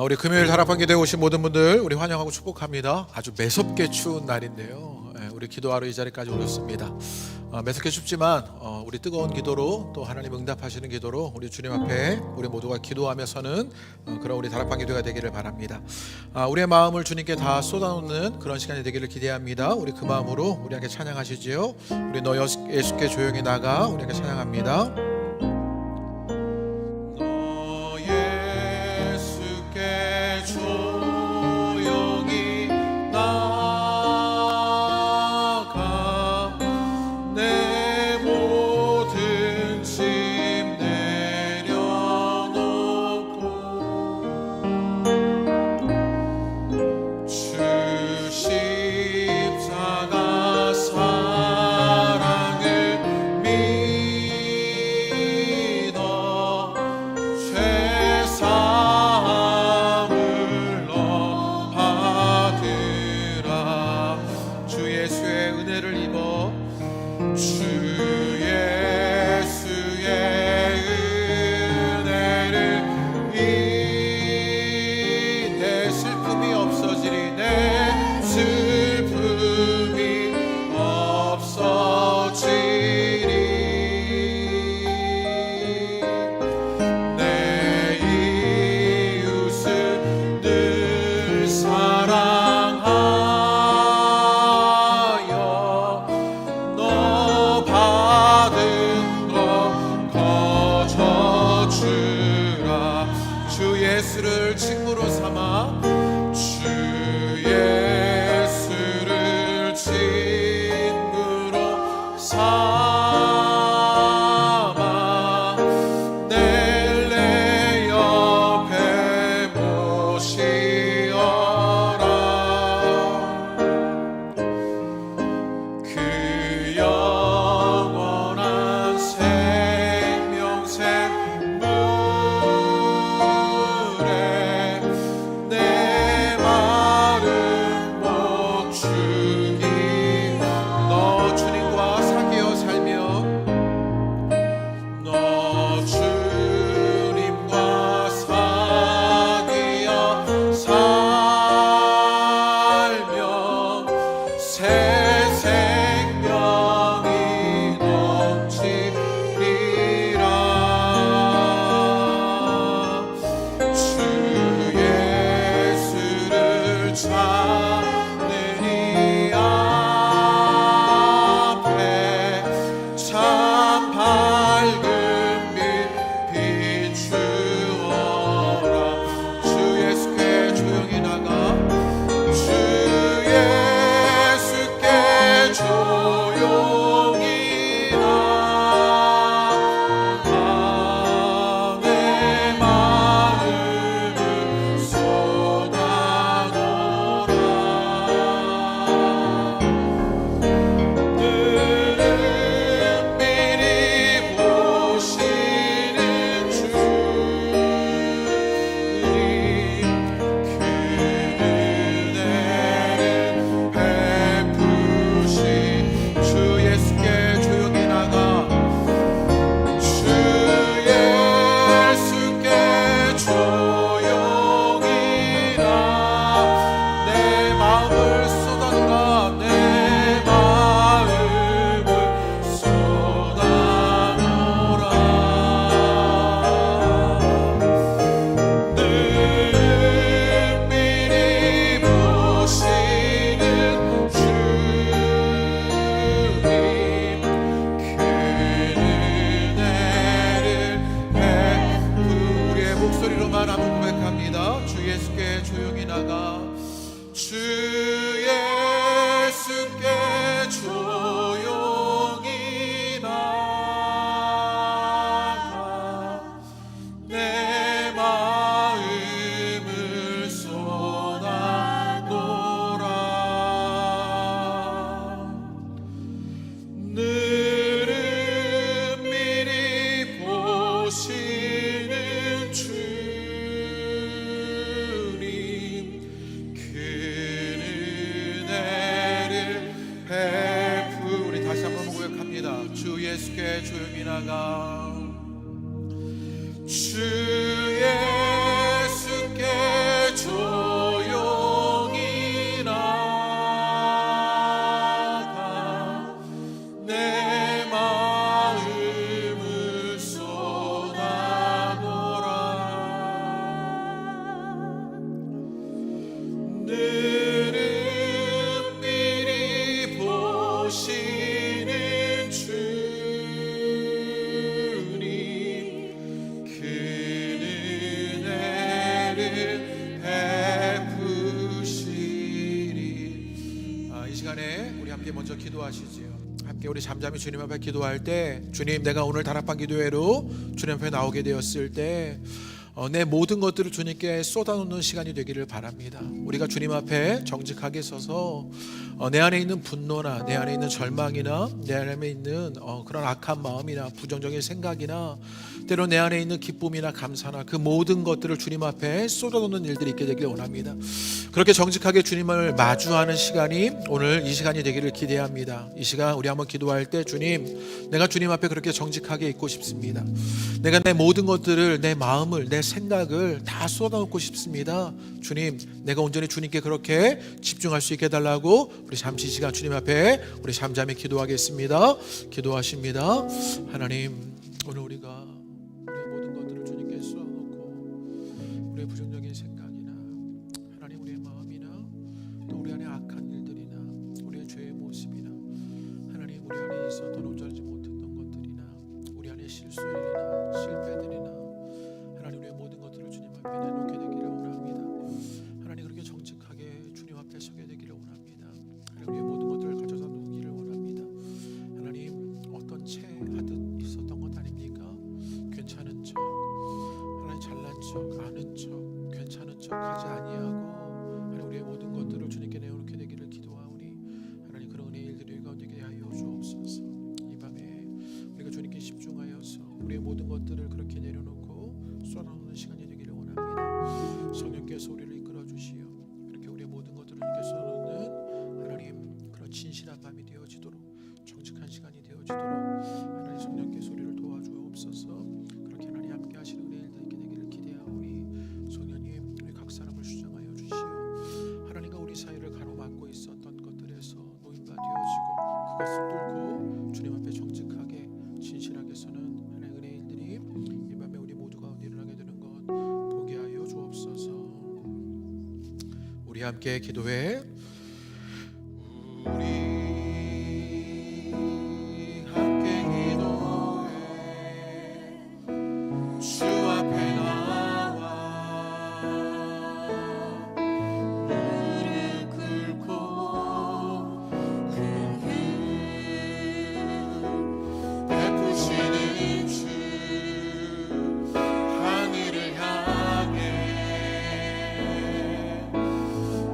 우리 금요일 다락방기도에 오신 모든 분들 우리 환영하고 축복합니다. 아주 매섭게 추운 날인데요, 우리 기도하러 이 자리까지 오셨습니다. 매섭게 춥지만 우리 뜨거운 기도로 또 하나님 응답하시는 기도로 우리 주님 앞에 우리 모두가 기도하며 서는 그런 우리 다락방기도가 되기를 바랍니다. 우리의 마음을 주님께 다 쏟아놓는 그런 시간이 되기를 기대합니다. 우리 그 마음으로 우리 함께 찬양하시지요. 우리 너 예수께 조용히 나가 우리 함께 찬양합니다. 예수를 친구로 삼아 주 예수를 친구로 삼아 내 옆에 모시어라. 그 영원한 생명 예수께 조용히 나가 주 예수께 시간에 우리 함께 먼저 기도하시지요. 함께 우리 잠잠히 주님 앞에 기도할 때, 주님, 내가 오늘 다락방 기도회로 주님 앞에 나오게 되었을 때 내 모든 것들을 주님께 쏟아놓는 시간이 되기를 바랍니다. 우리가 주님 앞에 정직하게 서서 내 안에 있는 분노나 내 안에 있는 절망이나 내 안에 있는 그런 악한 마음이나 부정적인 생각이나 때로 내 안에 있는 기쁨이나 감사나 그 모든 것들을 주님 앞에 쏟아놓는 일들이 있게 되기를 원합니다. 그렇게 정직하게 주님을 마주하는 시간이 오늘 이 시간이 되기를 기대합니다. 이 시간 우리 한번 기도할 때, 주님, 내가 주님 앞에 그렇게 정직하게 있고 싶습니다. 내가 내 모든 것들을, 내 마음을, 내 생각을 다 쏟아놓고 싶습니다. 주님, 내가 온전히 주님께 그렇게 집중할 수 있게 해달라고 우리 잠시 시간 주님 앞에 우리 잠잠히 기도하겠습니다. 기도하십니다. 하나님, 오늘 우리가 우리의 모든 것들을 주님께 쏟아놓고 우리의 부정적인 생각이나 하나님 우리의 마음이나 또 우리 안에 악한 일들이나 우리의 죄의 모습이나 하나님 우리 안에 있었던 온전하지 못했던 것들이나 우리 안에 실수일이나 실패들이나 하나님 우리의 모든 것들을 주님 앞에 내놓게 되기를 원합니다. 하나님 그렇게 정직하게 주님 앞에 서게 되기를 원합니다. 하나님 우리의 모든 것들을 가져다 놓기를 원합니다. 하나님 어떤 채 하듯 있었던 것 아닙니까? 괜찮은 척, 하나님 잘난 척, 아는 척, 괜찮은 척 하지 아니하고 하나님 우리의 모든 것들을 주님께 내어놓게 되기를 기도하오니 하나님 그런 은혜의 일들이 가운데 하여 주옵소서. 이 밤에 우리가 주님께 집중하여서 우리의 모든 것들을 그렇게 내려놓고 쏟아놓는 시간이 되기를 원합니다. 성령께서 우리를 이끌어 주시어 그렇게 우리의 모든 것들을 주님께 쏟아놓는 하나님 그런 진실한 밤이 되어지도록, 정직한 시간이 되어지도록 하나님 성령께서 우리를 도와주옵소서. 그렇게 하나님 함께 하시는 은혜를 있게 되기를 기대하오니 성령님 우리 각 사람을 주장하여 주시어 하나님과 우리 사이를 가로막고 있었던 것들에서 노인바 되어지고 그것을 뚫고 주님 앞에 정직하게 진실하게 서는 하나님의 은혜의 일들이 이 밤에 우리 모두 가운데 일어나게 되는 것 보게 하여 주옵소서. 우리 함께 기도해. 우리 함께 기도해. 주 앞에 나와 무릎 꿇고 긍휼 베푸시는 주 하늘을 향해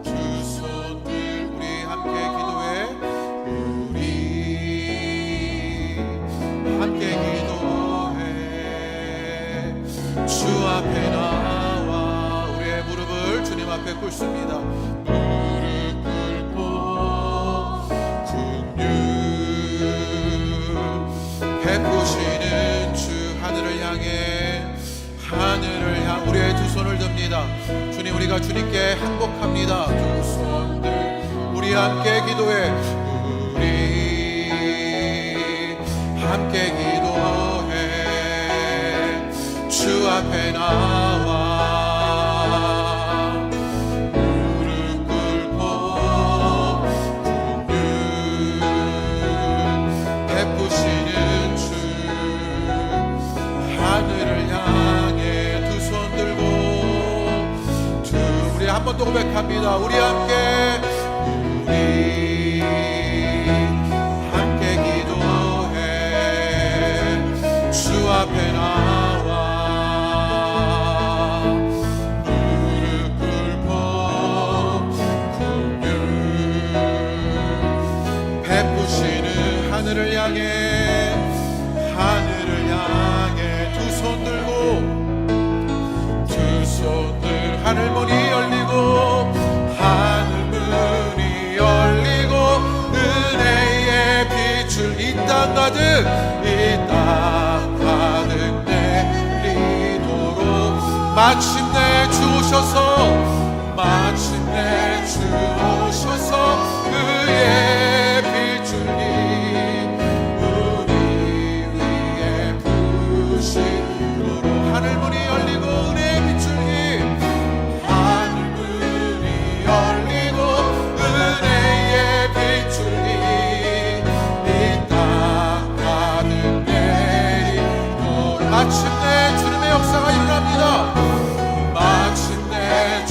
두 손들 우리 함께 기도해. 우리 함께 기도해. 주 앞에 나와 우리의 무릎을 주님 앞에 꿇습니다. 무릎 꿇고 긍휼 베푸시는 주 하늘을 향해 우리의 두 손을 듭니다. 주님, 우리가 주님께 항복합니다. 두 손들 우리 함께 기도해. 우리 함께 기도해. 주 앞에 나와 무릎 꿇고 긍휼 베푸시는 주 하늘을 향해 두 손 들고 우리 한 번 더 고백합니다. 우리 함께 기도해. 주 앞에 나와 무릎 꿇고 긍휼 베푸시는 하늘을 향해 두 손 들고 두 손들 하늘 문이 열리고 은혜의 빛을 이 땅 가득 내리도록 마침내 주 오셔서 그의 빛줄이 우리 위에 부시도록 하늘 문이 열리고 은혜의 빛줄이 마침내 주님의 역사가 일어납니다. 마침내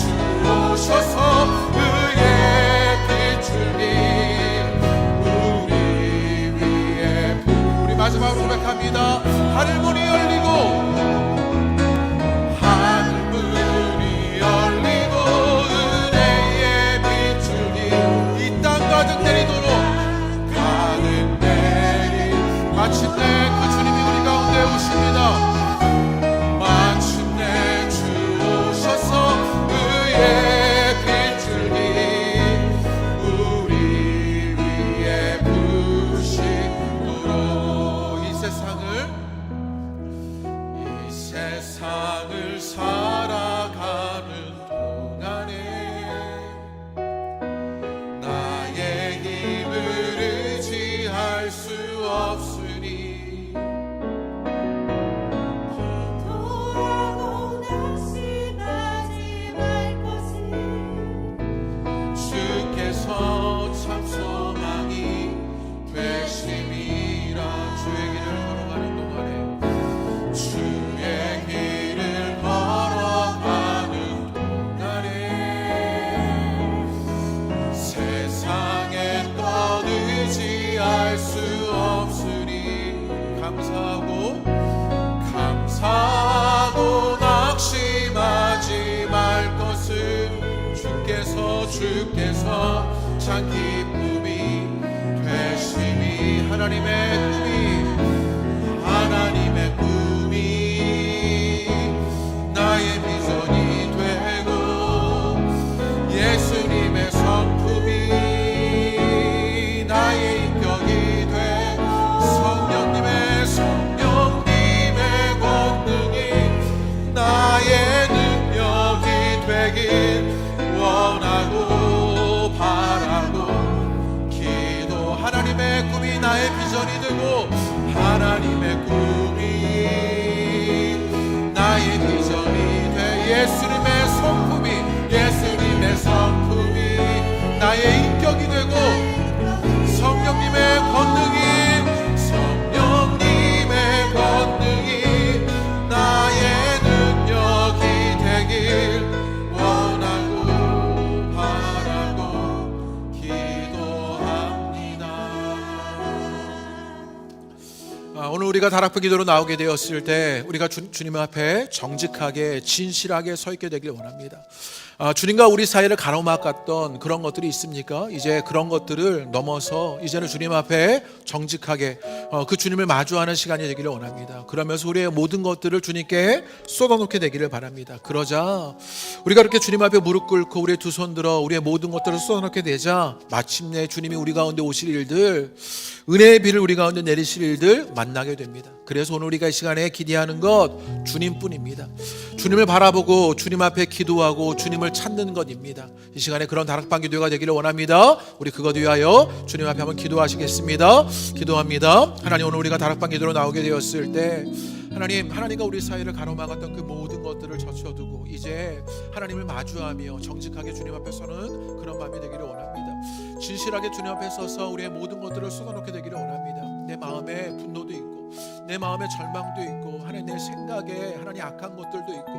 참 기쁨이 되심이 하나님의 꿈이 나의 비전이 되고 예수님의 성품이 나의 인격이 돼 성령님의 권능이 나의 능력이 되길 원하고 바라고 기도 하나님의 꿈이 나의 비전이 되고 하나님의 꿈이 나의 비전이 돼 예수님의 성품이 나의 인격이 되고 성령님의 권능이 나의 능력이 되길 원하고 바라고 기도합니다. 오늘 우리가 다락방 기도로 나오게 되었을 때 우리가 주님 앞에 정직하게 진실하게 서 있게 되길 원합니다. 주님과 우리 사이를 가로막았던 그런 것들이 있습니까? 이제 그런 것들을 넘어서 이제는 주님 앞에 정직하게 그 주님을 마주하는 시간이 되기를 원합니다. 그러면서 우리의 모든 것들을 주님께 쏟아놓게 되기를 바랍니다. 그러자 우리가 이렇게 주님 앞에 무릎 꿇고 우리의 두 손 들어 우리의 모든 것들을 쏟아놓게 되자 마침내 주님이 우리 가운데 오실 일들, 은혜의 비를 우리 가운데 내리실 일들 만나게 됩니다. 그래서 오늘 우리가 이 시간에 기대하는 것 주님뿐입니다. 주님을 바라보고 주님 앞에 기도하고 주님을 찾는 것입니다. 이 시간에 그런 다락방 기도가 되기를 원합니다. 우리 그것 위하여 주님 앞에 한번 기도하시겠습니다. 기도합니다. 하나님, 오늘 우리가 다락방 기도로 나오게 되었을 때 하나님과 우리 사이를 가로막았던 그 모든 것들을 젖혀두고 이제 하나님을 마주하며 정직하게 주님 앞에 서는 그런 마음이 되기를 원합니다. 진실하게 주님 앞에 서서 우리의 모든 것들을 쏟아놓게 되기를 원합니다. 내 마음에 분노도 있고 내 마음에 절망도 있고 하나님 내 생각에 하나님 악한 것들도 있고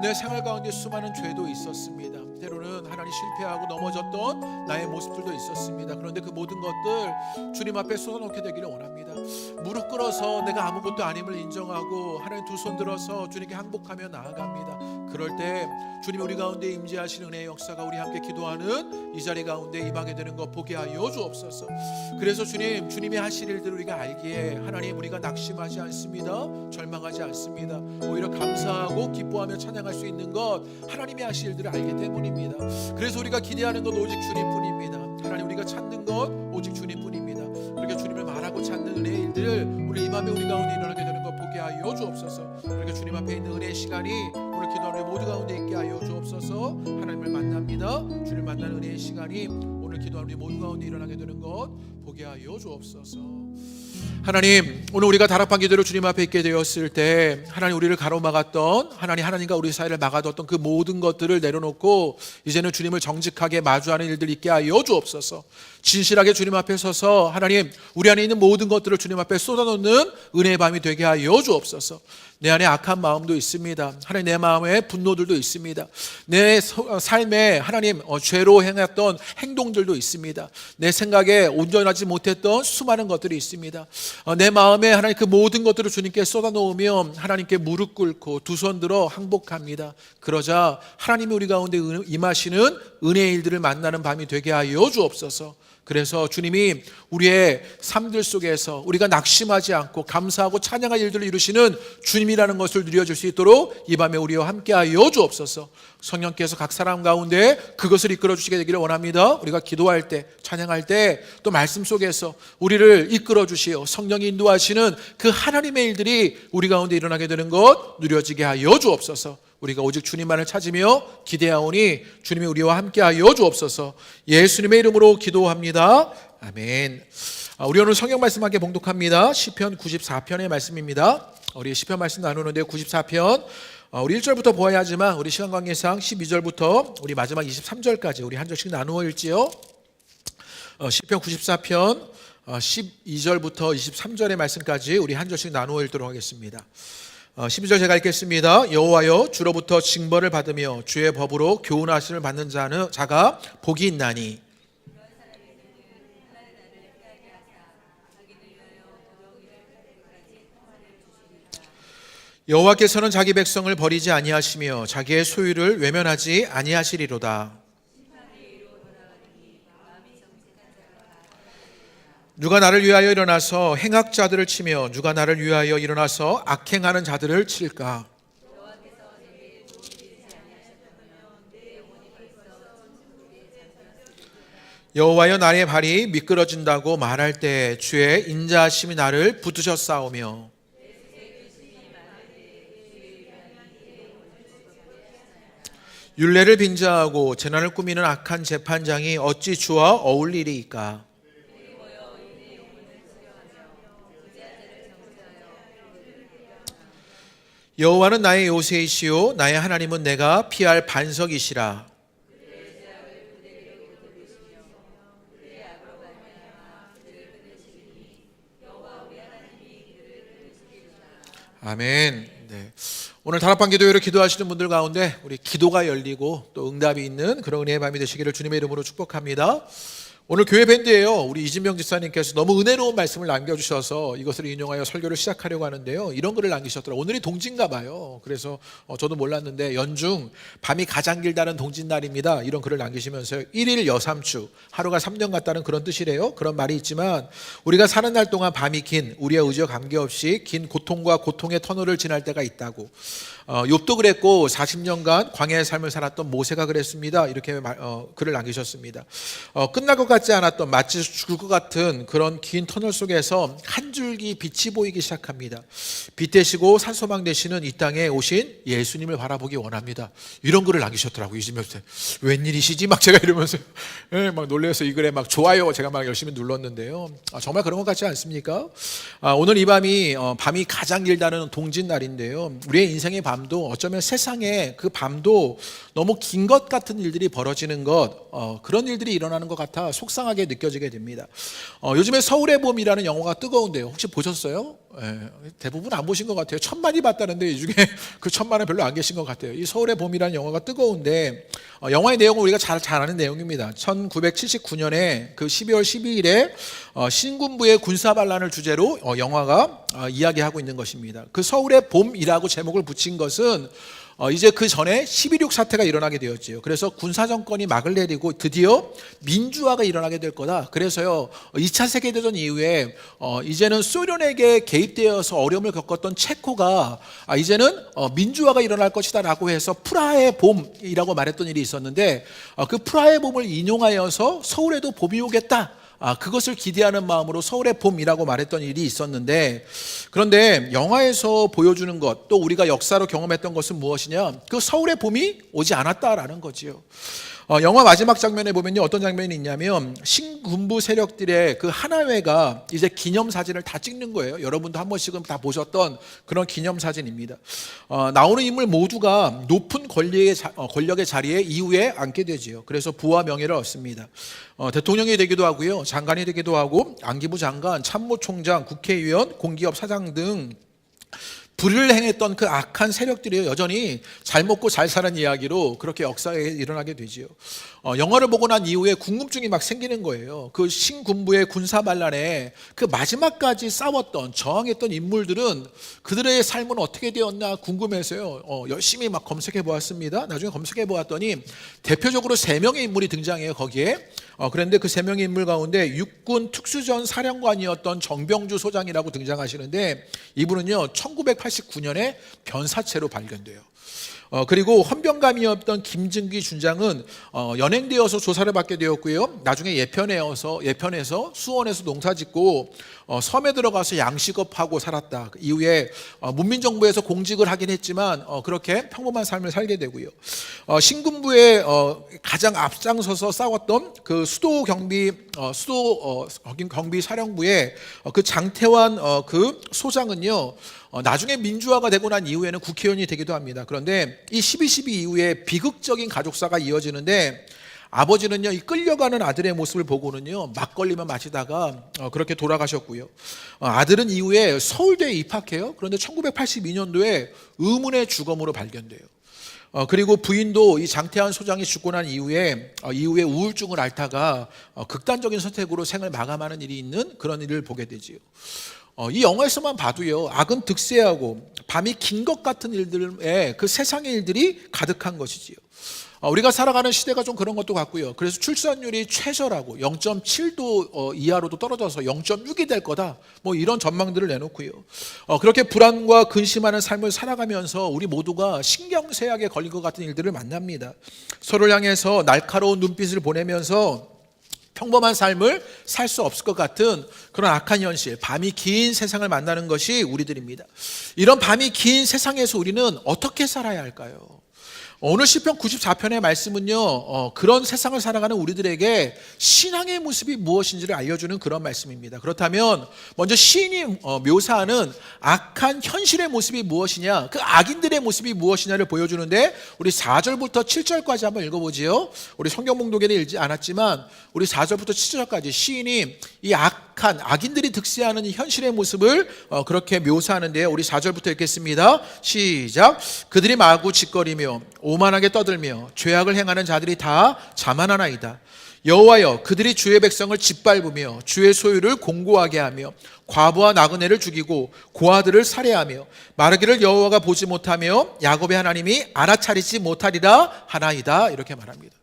내 생활 가운데 수많은 죄도 있었습니다. 때로는 하나님 실패하고 넘어졌던 나의 모습들도 있었습니다. 그런데 그 모든 것들 주님 앞에 쏟아놓게 되기를 원합니다. 무릎 꿇어서 내가 아무것도 아님을 인정하고 하나님 두 손 들어서 주님께 항복하며 나아갑니다. 그럴 때 주님 우리 가운데 임재하시는 은혜의 역사가 우리 함께 기도하는 이 자리 가운데 임하게 되는 것 보게 하여 주옵소서. 그래서 주님이 하실 일들을 우리가 알기에 하나님 우리가 낙심하지 않습니다. 절망하지 않습니다. 오히려 감사하고 기뻐하며 찬양할 수 있는 것 하나님이 하실 일들을 알기 때문입니다. 그래서 우리가 기대하는 것 오직 주님뿐입니다. 하나님 우리가 찾는 것 오직 주님뿐입니다. 그렇게 주님을 말하고 찾는 은혜의 일들을 우리 이 맘에 우리 가운데 일어나게 되는 것 보게 하여 주옵소서. 그렇게 주님 앞에 있는 은혜의 시간이 오늘 기도하는 우리 모두 가운데 있게 하여 주옵소서. 하나님을 만납니다. 주를 만나는 은혜의 시간이 오늘 기도하는 우리 모두 가운데 일어나게 되는 것 보게 하여 주옵소서. 하나님, 오늘 우리가 다락방 기도로 주님 앞에 있게 되었을 때 하나님 우리를 가로막았던 하나님과 우리 사이를 막아뒀던 그 모든 것들을 내려놓고 이제는 주님을 정직하게 마주하는 일들이 있게 하여 주옵소서. 진실하게 주님 앞에 서서 하나님 우리 안에 있는 모든 것들을 주님 앞에 쏟아놓는 은혜의 밤이 되게 하여 주옵소서. 내 안에 악한 마음도 있습니다. 하나님 내 마음에 분노들도 있습니다. 내 삶에 하나님 죄로 행했던 행동들도 있습니다. 내 생각에 온전하지 못했던 수많은 것들이 있습니다. 내 마음에 하나님 그 모든 것들을 주님께 쏟아놓으며 하나님께 무릎 꿇고 두 손 들어 항복합니다. 그러자 하나님이 우리 가운데 임하시는 은혜의 일들을 만나는 밤이 되게 하여 주옵소서. 그래서 주님이 우리의 삶들 속에서 우리가 낙심하지 않고 감사하고 찬양할 일들을 이루시는 주님이라는 것을 누려줄 수 있도록 이 밤에 우리와 함께하여 주옵소서. 성령께서 각 사람 가운데 그것을 이끌어 주시게 되기를 원합니다. 우리가 기도할 때 찬양할 때 또 말씀 속에서 우리를 이끌어 주시어 성령이 인도하시는 그 하나님의 일들이 우리 가운데 일어나게 되는 것 누려지게 하여 주옵소서. 우리가 오직 주님만을 찾으며 기대하오니 주님이 우리와 함께하여 주옵소서. 예수님의 이름으로 기도합니다. 아멘. 우리 오늘 성경 말씀 함께 봉독합니다. 시편 94편의 말씀입니다. 우리 시편 말씀 나누는데 94편 우리 1절부터 보아야 하지만 우리 시간 관계상 12절부터 우리 마지막 23절까지 우리 한 절씩 나누어 읽지요. 시편 94편 12절부터 23절의 말씀까지 우리 한 절씩 나누어 읽도록 하겠습니다. 12절 제가 읽겠습니다. 여호와여 주로부터 징벌을 받으며 주의 법으로 교훈하심을 받는 자가 복이 있나니 여호와께서는 자기 백성을 버리지 아니하시며 자기의 소유를 외면하지 아니하시리로다. 누가 나를 위하여 일어나서 행악자들을 치며 누가 나를 위하여 일어나서 악행하는 자들을 칠까? 여호와여 나의 발이 미끄러진다고 말할 때 주의 인자하심이 나를 붙드셨사오며 율례를 빙자하고 재난을 꾸미는 악한 재판장이 어찌 주와 어울리리이까? 여호와는 나의 요새이시요 나의 하나님은 내가 피할 반석이시라. 아멘. 네. 오늘 다락방 기도회로 기도하시는 분들 가운데 우리 기도가 열리고 또 응답이 있는 그런 은혜의 밤이 되시기를 주님의 이름으로 축복합니다. 오늘 교회 밴드예요. 우리 이진명 집사님께서 너무 은혜로운 말씀을 남겨주셔서 이것을 인용하여 설교를 시작하려고 하는데요. 이런 글을 남기셨더라고요. 오늘이 동지인가 봐요. 그래서 저도 몰랐는데 연중 밤이 가장 길다는 동짓날입니다. 이런 글을 남기시면서 1일 여삼추 하루가 3년 같다는 그런 뜻이래요. 그런 말이 있지만 우리가 사는 날 동안 밤이 긴 우리의 의지와 관계없이 긴 고통과 고통의 터널을 지날 때가 있다고. 욥도 그랬고 40년간 광야의 삶을 살았던 모세가 그랬습니다. 이렇게 글을 남기셨습니다. 끝날 것 같지 않았던 마치 죽을 것 같은 그런 긴 터널 속에서 한 줄기 빛이 보이기 시작합니다. 빛 되시고 산소망 되시는 이 땅에 오신 예수님을 바라보기 원합니다. 이런 글을 남기셨더라고요. 이진명 때 웬일이시지? 막 제가 이러면서 막 놀라서 이 글에 막 좋아요 제가 막 열심히 눌렀는데요. 정말 그런 것 같지 않습니까? 오늘 이 밤이 가장 길다는 동짓날인데요. 우리의 인생의 밤도 어쩌면 세상에 그 밤도 너무 긴 것 같은 일들이 벌어지는 것 그런 일들이 일어나는 것 같아 속상하게 느껴지게 됩니다. 요즘에 서울의 봄이라는 영화가 뜨거운데요. 혹시 보셨어요? 대부분 안 보신 것 같아요. 1000만이 봤다는데 이 중에 그 1000만은 별로 안 계신 것 같아요. 이 서울의 봄이라는 영화가 뜨거운데 영화의 내용은 우리가 잘 아는 내용입니다. 1979년에 그 12월 12일에 신군부의 군사반란을 주제로 영화가 이야기하고 있는 것입니다. 그 서울의 봄이라고 제목을 붙인 것은 이제 그 전에 11.6 사태가 일어나게 되었지요. 그래서 군사정권이 막을 내리고 드디어 민주화가 일어나게 될 거다. 그래서요 2차 세계대전 이후에 이제는 소련에게 개입되어서 어려움을 겪었던 체코가 이제는 민주화가 일어날 것이다 라고 해서 프라하의 봄이라고 말했던 일이 있었는데 그 프라하의 봄을 인용하여서 서울에도 봄이 오겠다. 그것을 기대하는 마음으로 서울의 봄이라고 말했던 일이 있었는데 그런데 영화에서 보여주는 것 또 우리가 역사로 경험했던 것은 무엇이냐? 그 서울의 봄이 오지 않았다라는 거지요. 영화 마지막 장면에 보면요 어떤 장면이 있냐면 신군부 세력들의 그 하나회가 이제 기념사진을 다 찍는 거예요. 여러분도 한 번씩은 다 보셨던 그런 기념사진입니다. 나오는 인물 모두가 높은 권력의 자리에 이후에 앉게 되지요. 그래서 부와 명예를 얻습니다. 대통령이 되기도 하고요, 장관이 되기도 하고 안기부 장관, 참모총장, 국회의원, 공기업 사장 등 불을 행했던 그 악한 세력들이 여전히 잘 먹고 잘 사는 이야기로 그렇게 역사에 일어나게 되지요. 영화를 보고 난 이후에 궁금증이 막 생기는 거예요. 그 신군부의 군사반란에 그 마지막까지 싸웠던 저항했던 인물들은 그들의 삶은 어떻게 되었나 궁금해서요 열심히 막 검색해 보았습니다. 나중에 검색해 보았더니 대표적으로 3명의 인물이 등장해요. 거기에 그런데 그 3명의 인물 가운데 육군 특수전 사령관이었던 정병주 소장이라고 등장하시는데 이분은요 1989년에 변사체로 발견돼요. 그리고 헌병감이었던 김증기 준장은 연행되어서 조사를 받게 되었고요. 나중에 예편에서 수원에서 농사짓고 섬에 들어가서 양식업하고 살았다. 이후에 문민정부에서 공직을 하긴 했지만 그렇게 평범한 삶을 살게 되고요. 신군부에 가장 앞장서서 싸웠던 그 수도 경비 사령부의 그 장태환 그 소장은요. 나중에 민주화가 되고 난 이후에는 국회의원이 되기도 합니다. 그런데 이 12.12 이후에 비극적인 가족사가 이어지는데 아버지는요 이 끌려가는 아들의 모습을 보고는요 막걸리만 마시다가 그렇게 돌아가셨고요. 아들은 이후에 서울대에 입학해요. 그런데 1982년도에 의문의 주검으로 발견돼요. 그리고 부인도 이 장태환 소장이 죽고 난 이후에 우울증을 앓다가 극단적인 선택으로 생을 마감하는 일이 있는 그런 일을 보게 되지요. 이 영화에서만 봐도요 악은 득세하고 밤이 긴 것 같은 일들에 그 세상의 일들이 가득한 것이지요. 우리가 살아가는 시대가 좀 그런 것도 같고요. 그래서 출산율이 최저라고 0.7도 이하로도 떨어져서 0.6이 될 거다. 뭐 이런 전망들을 내놓고요. 그렇게 불안과 근심하는 삶을 살아가면서 우리 모두가 신경쇠약에 걸린 것 같은 일들을 만납니다. 서로를 향해서 날카로운 눈빛을 보내면서 평범한 삶을 살 수 없을 것 같은 그런 악한 현실, 밤이 긴 세상을 만나는 것이 우리들입니다. 이런 밤이 긴 세상에서 우리는 어떻게 살아야 할까요? 오늘 시편 94편의 말씀은요, 그런 세상을 살아가는 우리들에게 신앙의 모습이 무엇인지를 알려주는 그런 말씀입니다. 그렇다면 먼저 시인이 묘사하는 악한 현실의 모습이 무엇이냐, 그 악인들의 모습이 무엇이냐를 보여주는데, 우리 4절부터 7절까지 한번 읽어보지요. 우리 성경 봉독에는 읽지 않았지만 우리 4절부터 7절까지 시인이 이 악한 악인들이 득세하는 이 현실의 모습을 그렇게 묘사하는데요. 우리 4절부터 읽겠습니다. 시작. 그들이 마구 짓거리며 오만하게 떠들며 죄악을 행하는 자들이 다 자만하나이다. 여호와여, 그들이 주의 백성을 짓밟으며 주의 소유를 공고하게 하며 과부와 나그네를 죽이고 고아들을 살해하며 말하기를 여호와가 보지 못하며 야곱의 하나님이 알아차리지 못하리라 하나이다. 이렇게 말합니다.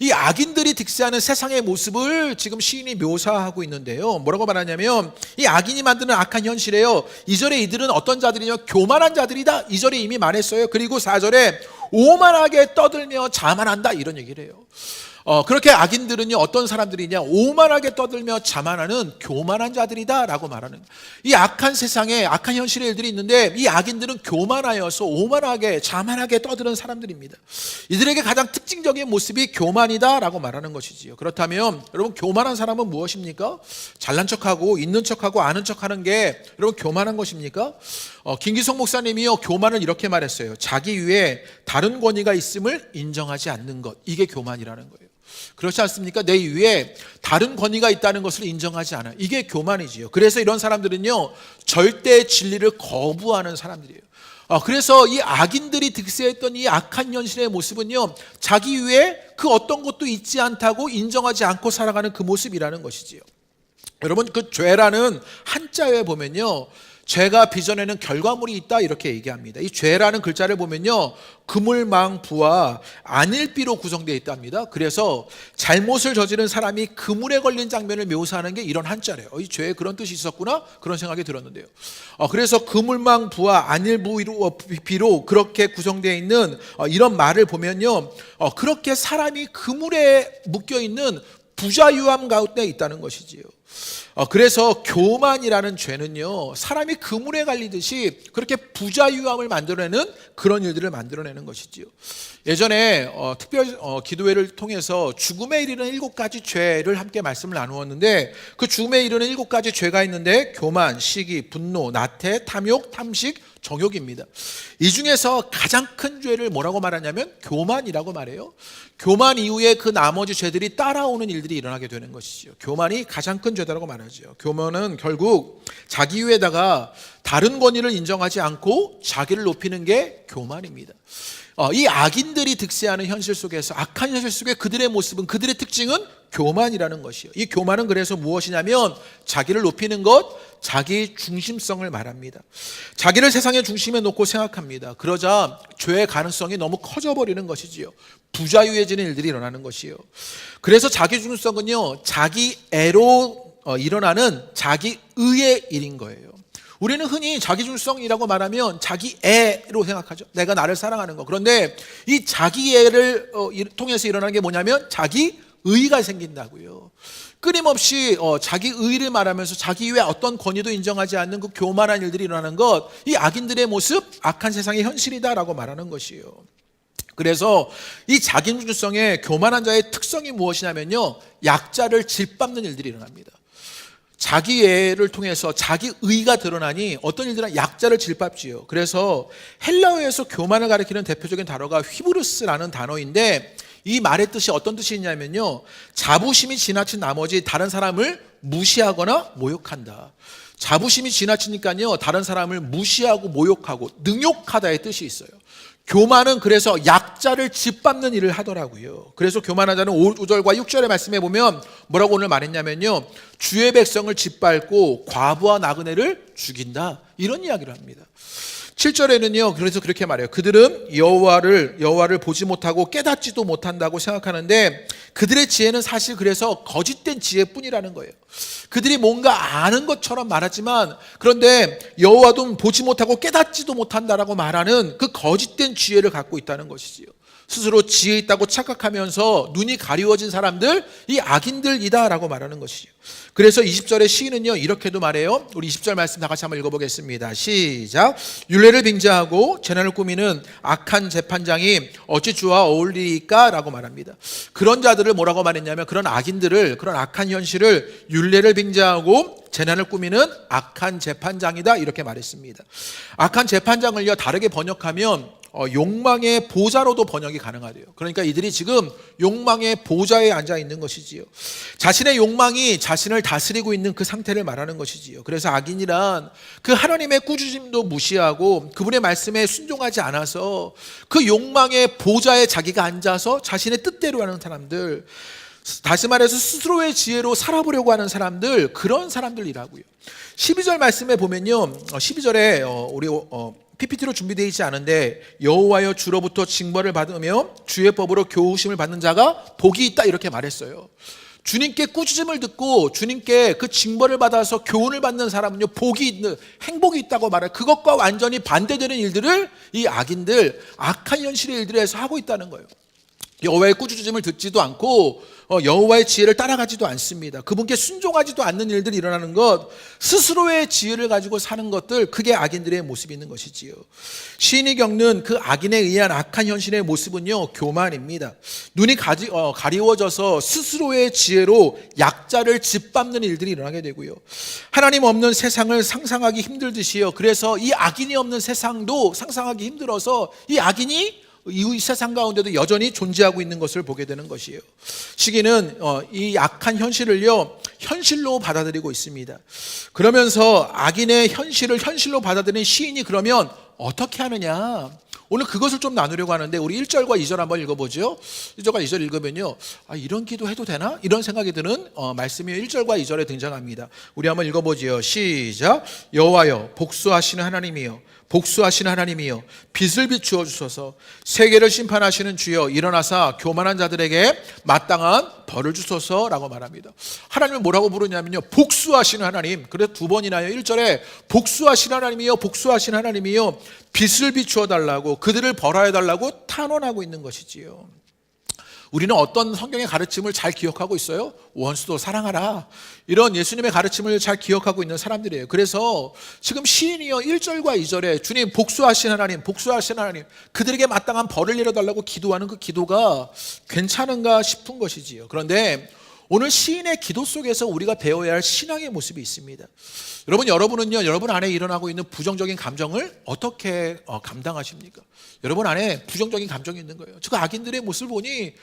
이 악인들이 득세하는 세상의 모습을 지금 시인이 묘사하고 있는데요. 뭐라고 말하냐면 이 악인이 만드는 악한 현실에요, 2절에 이들은 어떤 자들이냐, 교만한 자들이다. 2절에 이미 말했어요. 그리고 4절에 오만하게 떠들며 자만한다, 이런 얘기를 해요. 그렇게 악인들은요, 어떤 사람들이냐, 오만하게 떠들며 자만하는 교만한 자들이다 라고 말하는, 이 악한 세상에 악한 현실의 일들이 있는데 이 악인들은 교만하여서 오만하게 자만하게 떠드는 사람들입니다. 이들에게 가장 특징적인 모습이 교만이다 라고 말하는 것이지요. 그렇다면 여러분, 교만한 사람은 무엇입니까? 잘난 척하고 있는 척하고 아는 척하는 게 여러분 교만한 것입니까? 김기성 목사님이요, 교만을 이렇게 말했어요. 자기 위에 다른 권위가 있음을 인정하지 않는 것, 이게 교만이라는 거예요. 그렇지 않습니까? 내 위에 다른 권위가 있다는 것을 인정하지 않아요. 이게 교만이지요. 그래서 이런 사람들은요, 절대 진리를 거부하는 사람들이에요. 그래서 이 악인들이 득세했던 이 악한 현실의 모습은요, 자기 위에 그 어떤 것도 있지 않다고 인정하지 않고 살아가는 그 모습이라는 것이지요. 여러분, 그 죄라는 한자에 보면요, 죄가 빚어내는 결과물이 있다, 이렇게 얘기합니다. 이 죄라는 글자를 보면요, 그물망부와 안일비로 구성되어 있답니다. 그래서 잘못을 저지른 사람이 그물에 걸린 장면을 묘사하는 게 이런 한자래요. 이 죄에 그런 뜻이 있었구나, 그런 생각이 들었는데요. 그래서 그물망부와 안일비로 그렇게 구성되어 있는 이런 말을 보면요, 그렇게 사람이 그물에 묶여있는 부자유함 가운데 있다는 것이지요. 그래서 교만이라는 죄는요, 사람이 그물에 갈리듯이 그렇게 부자유함을 만들어내는 그런 일들을 만들어내는 것이지요. 예전에 특별 기도회를 통해서 죽음에 이르는 7가지 죄를 함께 말씀을 나누었는데, 그 죽음에 이르는 7가지 죄가 있는데 교만, 시기, 분노, 나태, 탐욕, 탐식, 정욕입니다. 이 중에서 가장 큰 죄를 뭐라고 말하냐면 교만이라고 말해요. 교만 이후에 그 나머지 죄들이 따라오는 일들이 일어나게 되는 것이죠. 교만이 가장 큰 죄다라고 말하죠. 교만은 결국 자기 위에다가 다른 권위를 인정하지 않고 자기를 높이는 게 교만입니다. 이 악인들이 득세하는 현실 속에서, 악한 현실 속에 그들의 모습은, 그들의 특징은 교만이라는 것이요. 이 교만은 그래서 무엇이냐면 자기를 높이는 것, 자기 중심성을 말합니다. 자기를 세상의 중심에 놓고 생각합니다. 그러자 죄의 가능성이 너무 커져버리는 것이지요. 부자유해지는 일들이 일어나는 것이요. 그래서 자기 중심성은요, 자기 애로 일어나는 자기 의의 일인 거예요. 우리는 흔히 자기중심성이라고 말하면 자기 애로 생각하죠. 내가 나를 사랑하는 거. 그런데 이 자기 애를 통해서 일어나는 게 뭐냐면 자기 의가 생긴다고요. 끊임없이 자기 의를 말하면서 자기 외에 어떤 권위도 인정하지 않는 그 교만한 일들이 일어나는 것, 이 악인들의 모습, 악한 세상의 현실이다라고 말하는 것이에요. 그래서 이 자기중심성의 교만한 자의 특성이 무엇이냐면요, 약자를 짓밟는 일들이 일어납니다. 자기애를 통해서 자기 의가 드러나니 어떤 일들은 약자를 짓밟지요. 그래서 헬라어에서 교만을 가리키는 대표적인 단어가 휘브루스라는 단어인데, 이 말의 뜻이 어떤 뜻이 있냐면요, 자부심이 지나친 나머지 다른 사람을 무시하거나 모욕한다. 자부심이 지나치니까요, 다른 사람을 무시하고 모욕하고 능욕하다의 뜻이 있어요. 교만은 그래서 약자를 짓밟는 일을 하더라고요. 그래서 교만한 자는 5절과 6절의 말씀에 보면 뭐라고 오늘 말했냐면요, 주의 백성을 짓밟고 과부와 나그네를 죽인다, 이런 이야기를 합니다. 7절에는요. 그래서 그렇게 말해요. 그들은 여호와를 보지 못하고 깨닫지도 못한다고 생각하는데 그들의 지혜는 사실 그래서 거짓된 지혜뿐이라는 거예요. 그들이 뭔가 아는 것처럼 말하지만 그런데 여호와도 보지 못하고 깨닫지도 못한다라고 말하는 그 거짓된 지혜를 갖고 있다는 것이지요. 스스로 지혜 있다고 착각하면서 눈이 가리워진 사람들, 이 악인들이다라고 말하는 것이죠. 그래서 20절의 시인은요 이렇게도 말해요. 우리 20절 말씀 다 같이 한번 읽어보겠습니다. 시작. 율례를 빙자하고 재난을 꾸미는 악한 재판장이 어찌 주와 어울리까? 라고 말합니다. 그런 자들을 뭐라고 말했냐면 그런 악인들을, 그런 악한 현실을 율례를 빙자하고 재난을 꾸미는 악한 재판장이다 이렇게 말했습니다. 악한 재판장을요 다르게 번역하면 욕망의 보좌로도 번역이 가능하대요. 그러니까 이들이 지금 욕망의 보좌에 앉아 있는 것이지요. 자신의 욕망이 자신을 다스리고 있는 그 상태를 말하는 것이지요. 그래서 악인이란 그 하나님의 꾸짖음도 무시하고 그분의 말씀에 순종하지 않아서 그 욕망의 보좌에 자기가 앉아서 자신의 뜻대로 하는 사람들, 다시 말해서 스스로의 지혜로 살아보려고 하는 사람들, 그런 사람들이라고요. 12절 말씀에 보면요, 12절에 우리 PPT로 준비되어 있지 않은데 여호와여 주로부터 징벌을 받으며 주의 법으로 교훈을 받는 자가 복이 있다 이렇게 말했어요. 주님께 꾸짖음을 듣고 주님께 그 징벌을 받아서 교훈을 받는 사람은요 복이 있는, 행복이 있다고 말해요. 그것과 완전히 반대되는 일들을 이 악인들, 악한 현실의 일들에서 하고 있다는 거예요. 여호와의 꾸짖음을 듣지도 않고 여호와의 지혜를 따라가지도 않습니다. 그분께 순종하지도 않는 일들이 일어나는 것, 스스로의 지혜를 가지고 사는 것들, 그게 악인들의 모습이 있는 것이지요. 시인이 겪는 그 악인에 의한 악한 현실의 모습은요 교만입니다. 눈이 가리워져서 스스로의 지혜로 약자를 짓밟는 일들이 일어나게 되고요. 하나님 없는 세상을 상상하기 힘들듯이요, 그래서 이 악인이 없는 세상도 상상하기 힘들어서 이 악인이 이 세상 가운데도 여전히 존재하고 있는 것을 보게 되는 것이에요. 시기는 이 악한 현실을요 현실로 받아들이고 있습니다. 그러면서 악인의 현실을 현실로 받아들이는 시인이 그러면 어떻게 하느냐, 오늘 그것을 좀 나누려고 하는데 우리 1절과 2절 한번 읽어보죠. 1절과 2절 읽으면요 이런 기도 해도 되나? 이런 생각이 드는 말씀이 1절과 2절에 등장합니다. 우리 한번 읽어보지요. 시작. 여호와여 복수하시는 하나님이여, 복수하시는 하나님이여 빛을 비추어 주소서. 세계를 심판하시는 주여 일어나사 교만한 자들에게 마땅한 벌을 주소서라고 말합니다. 하나님은 뭐라고 부르냐면요 복수하시는 하나님. 그래서 두 번이나요. 1절에 복수하시는 하나님이여, 복수하시는 하나님이여 빛을 비추어 달라고, 그들을 벌하여 달라고 탄원하고 있는 것이지요. 우리는 어떤 성경의 가르침을 잘 기억하고 있어요? 원수도 사랑하라, 이런 예수님의 가르침을 잘 기억하고 있는 사람들이에요. 그래서 지금 시인이요 1절과 2절에 주님 복수하신 하나님, 복수하신 하나님, 그들에게 마땅한 벌을 내려달라고 기도하는 그 기도가 괜찮은가 싶은 것이지요. 그런데 오늘 시인의 기도 속에서 우리가 배워야 할 신앙의 모습이 있습니다. 여러분은요 여러분 안에 일어나고 있는 부정적인 감정을 어떻게 감당하십니까? 여러분 안에 부정적인 감정이 있는 거예요. 저 악인들의 모습을 보니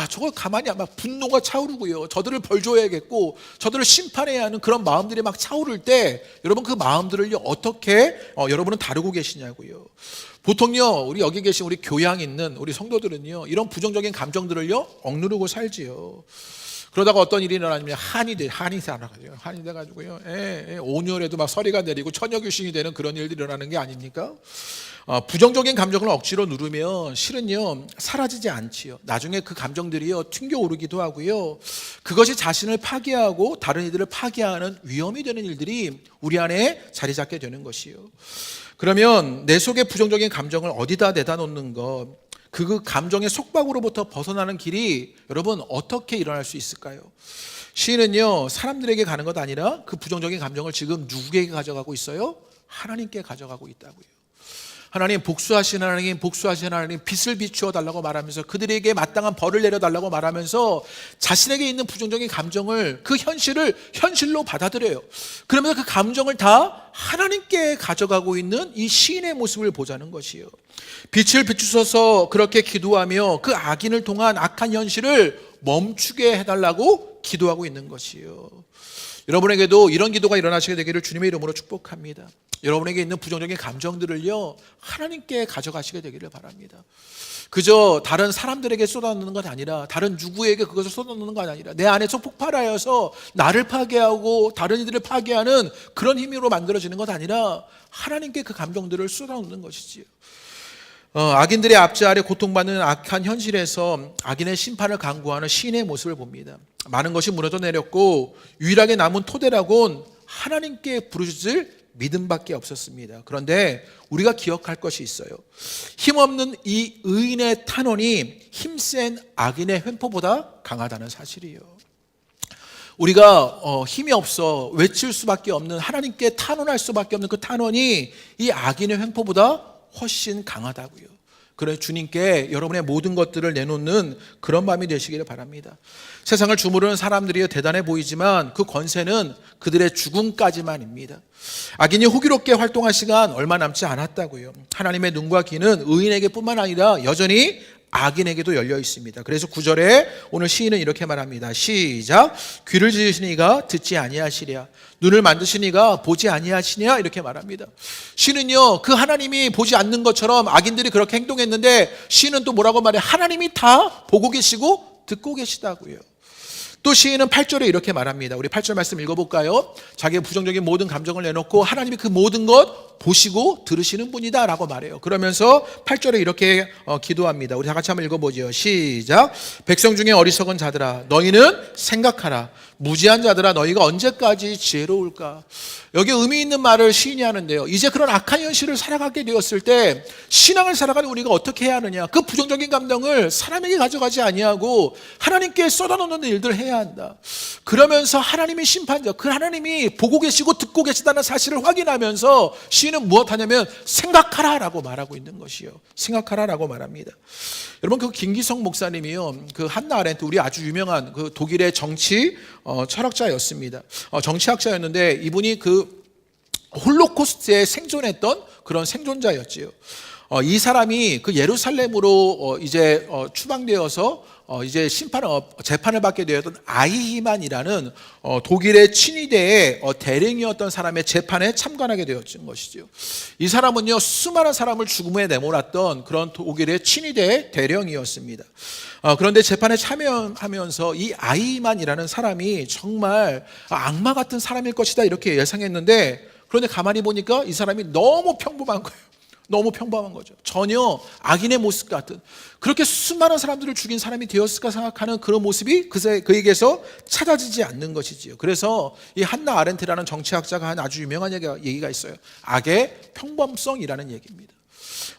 저거 가만히 막 분노가 차오르고요, 저들을 벌 줘야겠고 저들을 심판해야 하는 그런 마음들이 막 차오를 때 여러분 그 마음들을 어떻게 여러분은 다루고 계시냐고요. 보통요 우리 여기 계신 우리 교양 있는 우리 성도들은요 이런 부정적인 감정들을요 억누르고 살지요. 그러다가 어떤 일이 일어나면 한이 돼가지고요. 온열에도 막 서리가 내리고 처녀귀신이 되는 그런 일들이 일어나는 게 아닙니까? 부정적인 감정을 억지로 누르면 실은요 사라지지 않지요. 나중에 그 감정들이요 튕겨오르기도 하고요. 그것이 자신을 파괴하고 다른 이들을 파괴하는 위험이 되는 일들이 우리 안에 자리 잡게 되는 것이요. 그러면 내 속에 부정적인 감정을 어디다 내다 놓는 것, 그 감정의 속박으로부터 벗어나는 길이 여러분 어떻게 일어날 수 있을까요? 시인은요 사람들에게 가는 것 아니라 그 부정적인 감정을 지금 누구에게 가져가고 있어요? 하나님께 가져가고 있다고요. 하나님 복수하신 하나님, 복수하신 하나님 빛을 비추어 달라고 말하면서 그들에게 마땅한 벌을 내려달라고 말하면서 자신에게 있는 부정적인 감정을, 그 현실을 현실로 받아들여요. 그러면서 그 감정을 다 하나님께 가져가고 있는 이 시인의 모습을 보자는 것이에요. 빛을 비추셔서 그렇게 기도하며 그 악인을 통한 악한 현실을 멈추게 해달라고 기도하고 있는 것이요. 여러분에게도 이런 기도가 일어나시게 되기를 주님의 이름으로 축복합니다. 여러분에게 있는 부정적인 감정들을요, 하나님께 가져가시게 되기를 바랍니다. 그저 다른 사람들에게 쏟아놓는 것 아니라, 다른 누구에게 그것을 쏟아놓는 것 아니라, 내 안에서 폭발하여서 나를 파괴하고 다른 이들을 파괴하는 그런 힘으로 만들어지는 것 아니라 하나님께 그 감정들을 쏟아놓는 것이지요. 악인들의 압제 아래 고통받는 악한 현실에서 악인의 심판을 강구하는 시인의 모습을 봅니다. 많은 것이 무너져 내렸고 유일하게 남은 토대라곤 하나님께 부르짖을 믿음밖에 없었습니다. 그런데 우리가 기억할 것이 있어요. 힘없는 이 의인의 탄원이 힘센 악인의 횡포보다 강하다는 사실이에요. 우리가 힘이 없어 외칠 수밖에 없는, 하나님께 탄원할 수밖에 없는 그 탄원이 이 악인의 횡포보다 훨씬 강하다고요. 그래 주님께 여러분의 모든 것들을 내놓는 그런 마음이 되시기를 바랍니다. 세상을 주무르는 사람들이 대단해 보이지만 그 권세는 그들의 죽음까지만입니다. 악인이 호기롭게 활동할 시간 얼마 남지 않았다고요. 하나님의 눈과 귀는 의인에게 뿐만 아니라 여전히 악인에게도 열려 있습니다. 그래서 9절에 오늘 시인은 이렇게 말합니다. 시작. 귀를 지으시니가 듣지 아니하시랴, 눈을 만드시니가 보지 아니하시냐, 이렇게 말합니다. 시인은요, 그 하나님이 보지 않는 것처럼 악인들이 그렇게 행동했는데 시인은 또 뭐라고 말해? 하나님이 다 보고 계시고 듣고 계시다고요. 또 시인은 8절에 이렇게 말합니다. 우리 8절 말씀 읽어볼까요? 자기의 부정적인 모든 감정을 내놓고 하나님이 그 모든 것 보시고 들으시는 분이다 라고 말해요. 그러면서 8절에 이렇게 기도합니다. 우리 다 같이 한번 읽어보죠. 시작. 백성 중에 어리석은 자들아, 너희는 생각하라. 무지한 자들아, 너희가 언제까지 지혜로울까? 여기 의미 있는 말을 시인이 하는데요, 이제 그런 악한 현실을 살아가게 되었을 때 신앙을 살아가는 우리가 어떻게 해야 하느냐? 그 부정적인 감정을 사람에게 가져가지 아니하고 하나님께 쏟아놓는 일들을 해야 한다. 그러면서 하나님이 심판자, 그 하나님이 보고 계시고 듣고 계시다는 사실을 확인하면서 시인은 무엇하냐면 생각하라라고 말하고 있는 것이요. 생각하라라고 말합니다. 여러분, 그 김기성 목사님이요, 그 한나 아렌트, 우리 아주 유명한 그 독일의 정치 철학자였습니다. 정치학자였는데 이분이 그 홀로코스트에 생존했던 그런 생존자였지요. 이 사람이 그 예루살렘으로 이제 추방되어서 이제 재판을 받게 되었던 아이히만이라는 독일의 친위대의 대령이었던 사람의 재판에 참관하게 되었던 것이죠. 이 사람은요, 수많은 사람을 죽음에 내몰았던 그런 독일의 친위대의 대령이었습니다. 그런데 재판에 참여하면서 이 아이히만이라는 사람이 정말 악마 같은 사람일 것이다 이렇게 예상했는데, 그런데 가만히 보니까 이 사람이 너무 평범한 거예요. 너무 평범한 거죠. 전혀 악인의 모습 같은, 그렇게 수많은 사람들을 죽인 사람이 되었을까 생각하는 그런 모습이 그에게서 찾아지지 않는 것이지요. 그래서 이 한나 아렌트라는 정치학자가 한 아주 유명한 얘기가 있어요. 악의 평범성이라는 얘기입니다.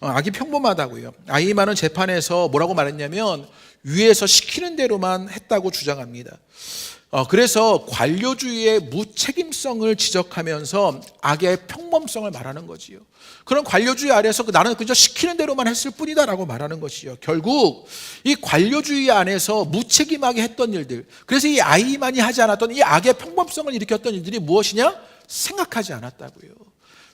악이 평범하다고요. 아이만은 재판에서 뭐라고 말했냐면 위에서 시키는 대로만 했다고 주장합니다. 그래서 관료주의의 무책임성을 지적하면서 악의 평범성을 말하는 거지요. 그런 관료주의 아래서 나는 그저 시키는 대로만 했을 뿐이다라고 말하는 것이요. 결국 이 관료주의 안에서 무책임하게 했던 일들, 그래서 이 아이만이 하지 않았던 이 악의 평범성을 일으켰던 일들이 무엇이냐? 생각하지 않았다고요.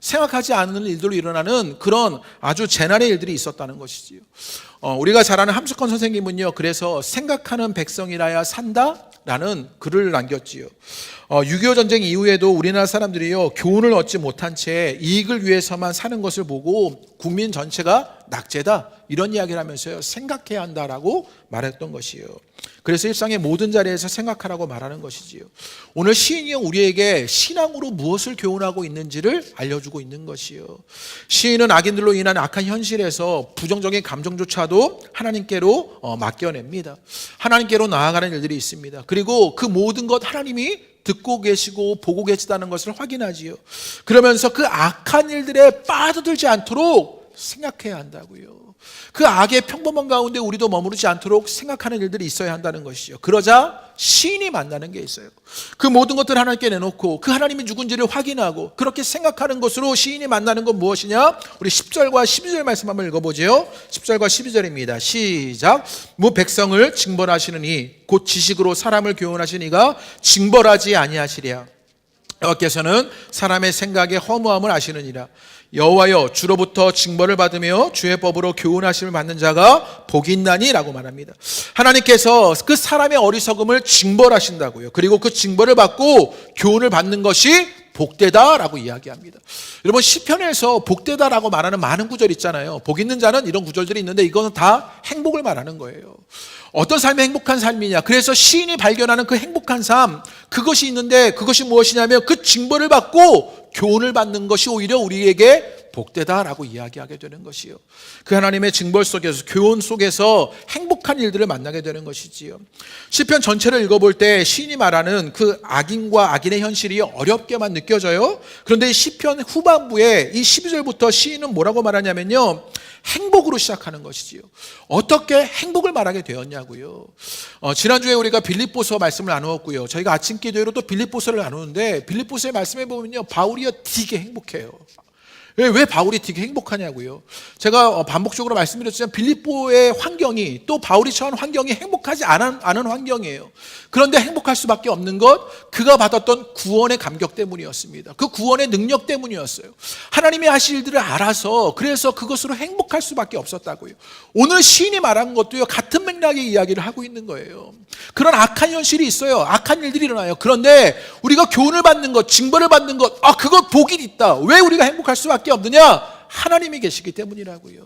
생각하지 않는 일들로 일어나는 그런 아주 재난의 일들이 있었다는 것이지요. 우리가 잘 아는 함석헌 선생님은요, 그래서 생각하는 백성이라야 산다 라는 글을 남겼지요. 6.25 전쟁 이후에도 우리나라 사람들이요, 교훈을 얻지 못한 채 이익을 위해서만 사는 것을 보고 국민 전체가 낙제다 이런 이야기를 하면서요, 생각해야 한다라고 말했던 것이에요. 그래서 일상의 모든 자리에서 생각하라고 말하는 것이지요. 오늘 시인이 우리에게 신앙으로 무엇을 교훈하고 있는지를 알려주고 있는 것이요. 시인은 악인들로 인한 악한 현실에서 부정적인 감정조차도 하나님께로 맡겨냅니다. 하나님께로 나아가는 일들이 있습니다. 그리고 그 모든 것 하나님이 듣고 계시고 보고 계시다는 것을 확인하지요. 그러면서 그 악한 일들에 빠져들지 않도록 생각해야 한다고요. 그 악의 평범한 가운데 우리도 머무르지 않도록 생각하는 일들이 있어야 한다는 것이죠. 그러자 시인이 만나는 게 있어요. 그 모든 것들을 하나님께 내놓고 그 하나님이 누군지를 확인하고 그렇게 생각하는 것으로 시인이 만나는 건 무엇이냐? 우리 10절과 12절 말씀 한번 읽어보죠. 10절과 12절입니다. 시작. 무 백성을 징벌하시느니 곧 지식으로 사람을 교훈하시니가 징벌하지 아니하시랴. 여호와께서는 사람의 생각의 허무함을 아시느니라. 여호와여 주로부터 징벌을 받으며 주의 법으로 교훈하심을 받는 자가 복이 있나니라고 말합니다. 하나님께서 그 사람의 어리석음을 징벌하신다고요. 그리고 그 징벌을 받고 교훈을 받는 것이 복되다라고 이야기합니다. 여러분 시편에서 복되다라고 말하는 많은 구절이 있잖아요. 복 있는 자는 이런 구절들이 있는데 이거는 다 행복을 말하는 거예요. 어떤 삶이 행복한 삶이냐? 그래서 시인이 발견하는 그 행복한 삶, 그것이 있는데 그것이 무엇이냐면 그 징벌을 받고 교훈을 받는 것이 오히려 우리에게 복되다라고 이야기하게 되는 것이요. 그 하나님의 징벌 속에서, 교훈 속에서 행복한 일들을 만나게 되는 것이지요. 시편 전체를 읽어볼 때 시인이 말하는 그 악인과 악인의 현실이 어렵게만 느껴져요. 그런데 이 시편 후반부에 이 12절부터 시인은 뭐라고 말하냐면요, 행복으로 시작하는 것이지요. 어떻게 행복을 말하게 되었냐고요. 지난주에 우리가 빌립보서 말씀을 나누었고요. 저희가 아침 기도회로 또 빌립보서를 나누는데 빌립보서의 말씀에 보면요, 바울이요 되게 행복해요. 왜 바울이 되게 행복하냐고요. 제가 반복적으로 말씀드렸지만 빌립보의 환경이, 또 바울이 처한 환경이 행복하지 않은 환경이에요. 그런데 행복할 수밖에 없는 것, 그가 받았던 구원의 감격 때문이었습니다. 그 구원의 능력 때문이었어요. 하나님이 하실 일들을 알아서, 그래서 그것으로 행복할 수밖에 없었다고요. 오늘 시인이 말한 것도요, 같은 맥락의 이야기를 하고 있는 거예요. 그런 악한 현실이 있어요. 악한 일들이 일어나요. 그런데 우리가 교훈을 받는 것, 징벌을 받는 것, 그것 복이 있다. 왜 우리가 행복할 수밖에 없느냐? 하나님이 계시기 때문이라고요.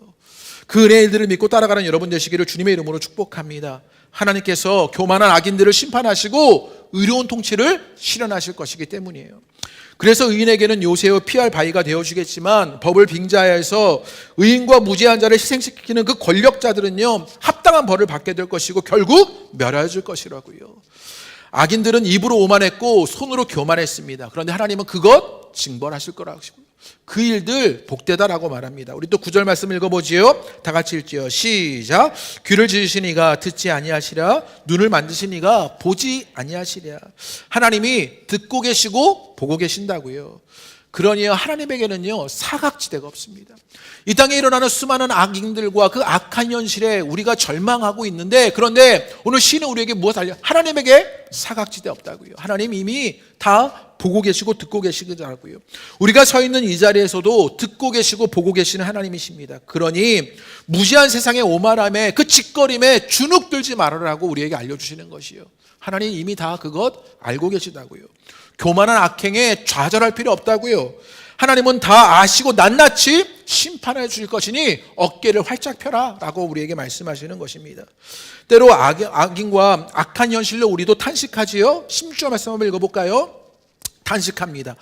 그 은혜의 일들을 믿고 따라가는 여러분 되시기를 주님의 이름으로 축복합니다. 하나님께서 교만한 악인들을 심판하시고 의로운 통치를 실현하실 것이기 때문이에요. 그래서 의인에게는 요새의 피할 바위가 되어주겠지만 법을 빙자해서 의인과 무지한 자를 희생시키는 그 권력자들은요, 합당한 벌을 받게 될 것이고 결국 멸하여질 것이라고요. 악인들은 입으로 오만했고 손으로 교만했습니다. 그런데 하나님은 그것 징벌하실 거라고 하시고요. 그 일들 복되다라고 말합니다. 우리 또 9절 말씀 읽어보지요. 다 같이 읽지요. 시작. 귀를 지으시니가 듣지 아니하시랴, 눈을 만드시니가 보지 아니하시랴. 하나님이 듣고 계시고 보고 계신다고요. 그러니 하나님에게는요 사각지대가 없습니다. 이 땅에 일어나는 수많은 악인들과 그 악한 현실에 우리가 절망하고 있는데, 그런데 오늘 시는 우리에게 무엇을 알려? 하나님에게 사각지대 없다고요. 하나님 이미 다 보고 계시고 듣고 계시더라고요. 우리가 서 있는 이 자리에서도 듣고 계시고 보고 계시는 하나님이십니다. 그러니 무지한 세상의 오만함에 그 짓거림에 주눅들지 말아라고 우리에게 알려주시는 것이요. 하나님 이미 다 그것 알고 계시다고요. 교만한 악행에 좌절할 필요 없다고요. 하나님은 다 아시고 낱낱이 심판해 주실 것이니 어깨를 활짝 펴라 라고 우리에게 말씀하시는 것입니다. 때로 악인과 악한 현실로 우리도 탄식하지요. 16절 말씀 한번 읽어볼까요? 탄식합니다.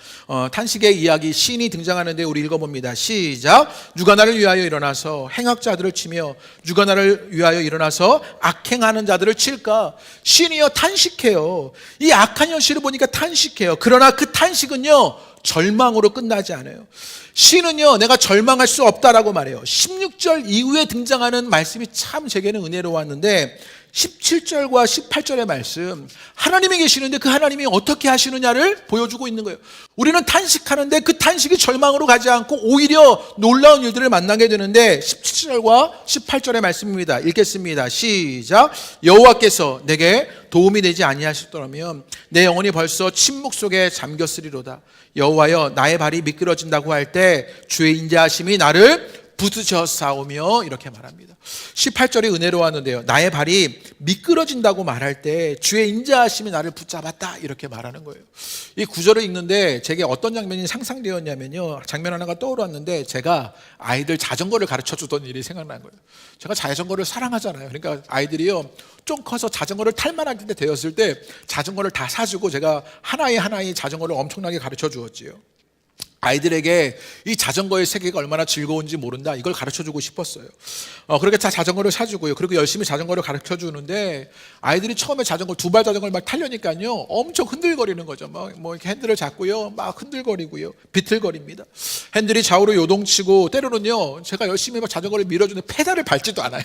탄식의 이야기, 시인이 등장하는데 우리 읽어봅니다. 시작. 누가 나를 위하여 일어나서 행악자들을 치며 누가 나를 위하여 일어나서 악행하는 자들을 칠까? 시인이요 탄식해요. 이 악한 현실을 보니까 탄식해요. 그러나 그 탄식은요 절망으로 끝나지 않아요. 시인은요 내가 절망할 수 없다라고 말해요. 16절 이후에 등장하는 말씀이 참 제게는 은혜로웠는데 17절과 18절의 말씀, 하나님이 계시는데 그 하나님이 어떻게 하시느냐를 보여주고 있는 거예요. 우리는 탄식하는데 그 탄식이 절망으로 가지 않고 오히려 놀라운 일들을 만나게 되는데 17절과 18절의 말씀입니다. 읽겠습니다. 시작. 여호와께서 내게 도움이 되지 아니하셨더라면 내 영혼이 벌써 침묵 속에 잠겼으리로다. 여호와여 나의 발이 미끄러진다고 할 때 주의 인자하심이 나를 부드셨사오며 이렇게 말합니다. 18절이 은혜로웠는데요, 나의 발이 미끄러진다고 말할 때 주의 인자하심이 나를 붙잡았다 이렇게 말하는 거예요. 이 구절을 읽는데 제게 어떤 장면이 상상되었냐면요, 장면 하나가 떠올랐는데 제가 아이들 자전거를 가르쳐 주던 일이 생각난 거예요. 제가 자전거를 사랑하잖아요. 그러니까 아이들이요 좀 커서 자전거를 탈 만한 때 되었을 때 자전거를 다 사주고 제가 하나의 자전거를 엄청나게 가르쳐 주었지요. 아이들에게 이 자전거의 세계가 얼마나 즐거운지 모른다, 이걸 가르쳐주고 싶었어요. 그렇게 자전거를 사주고요. 그리고 열심히 자전거를 가르쳐주는데 아이들이 처음에 두발 자전거를 막 타려니까요 엄청 흔들거리는 거죠. 뭐 이렇게 핸들을 잡고요 막 흔들거리고요 비틀거립니다. 핸들이 좌우로 요동치고 때로는요 제가 열심히 막 자전거를 밀어주는데 페달을 밟지도 않아요.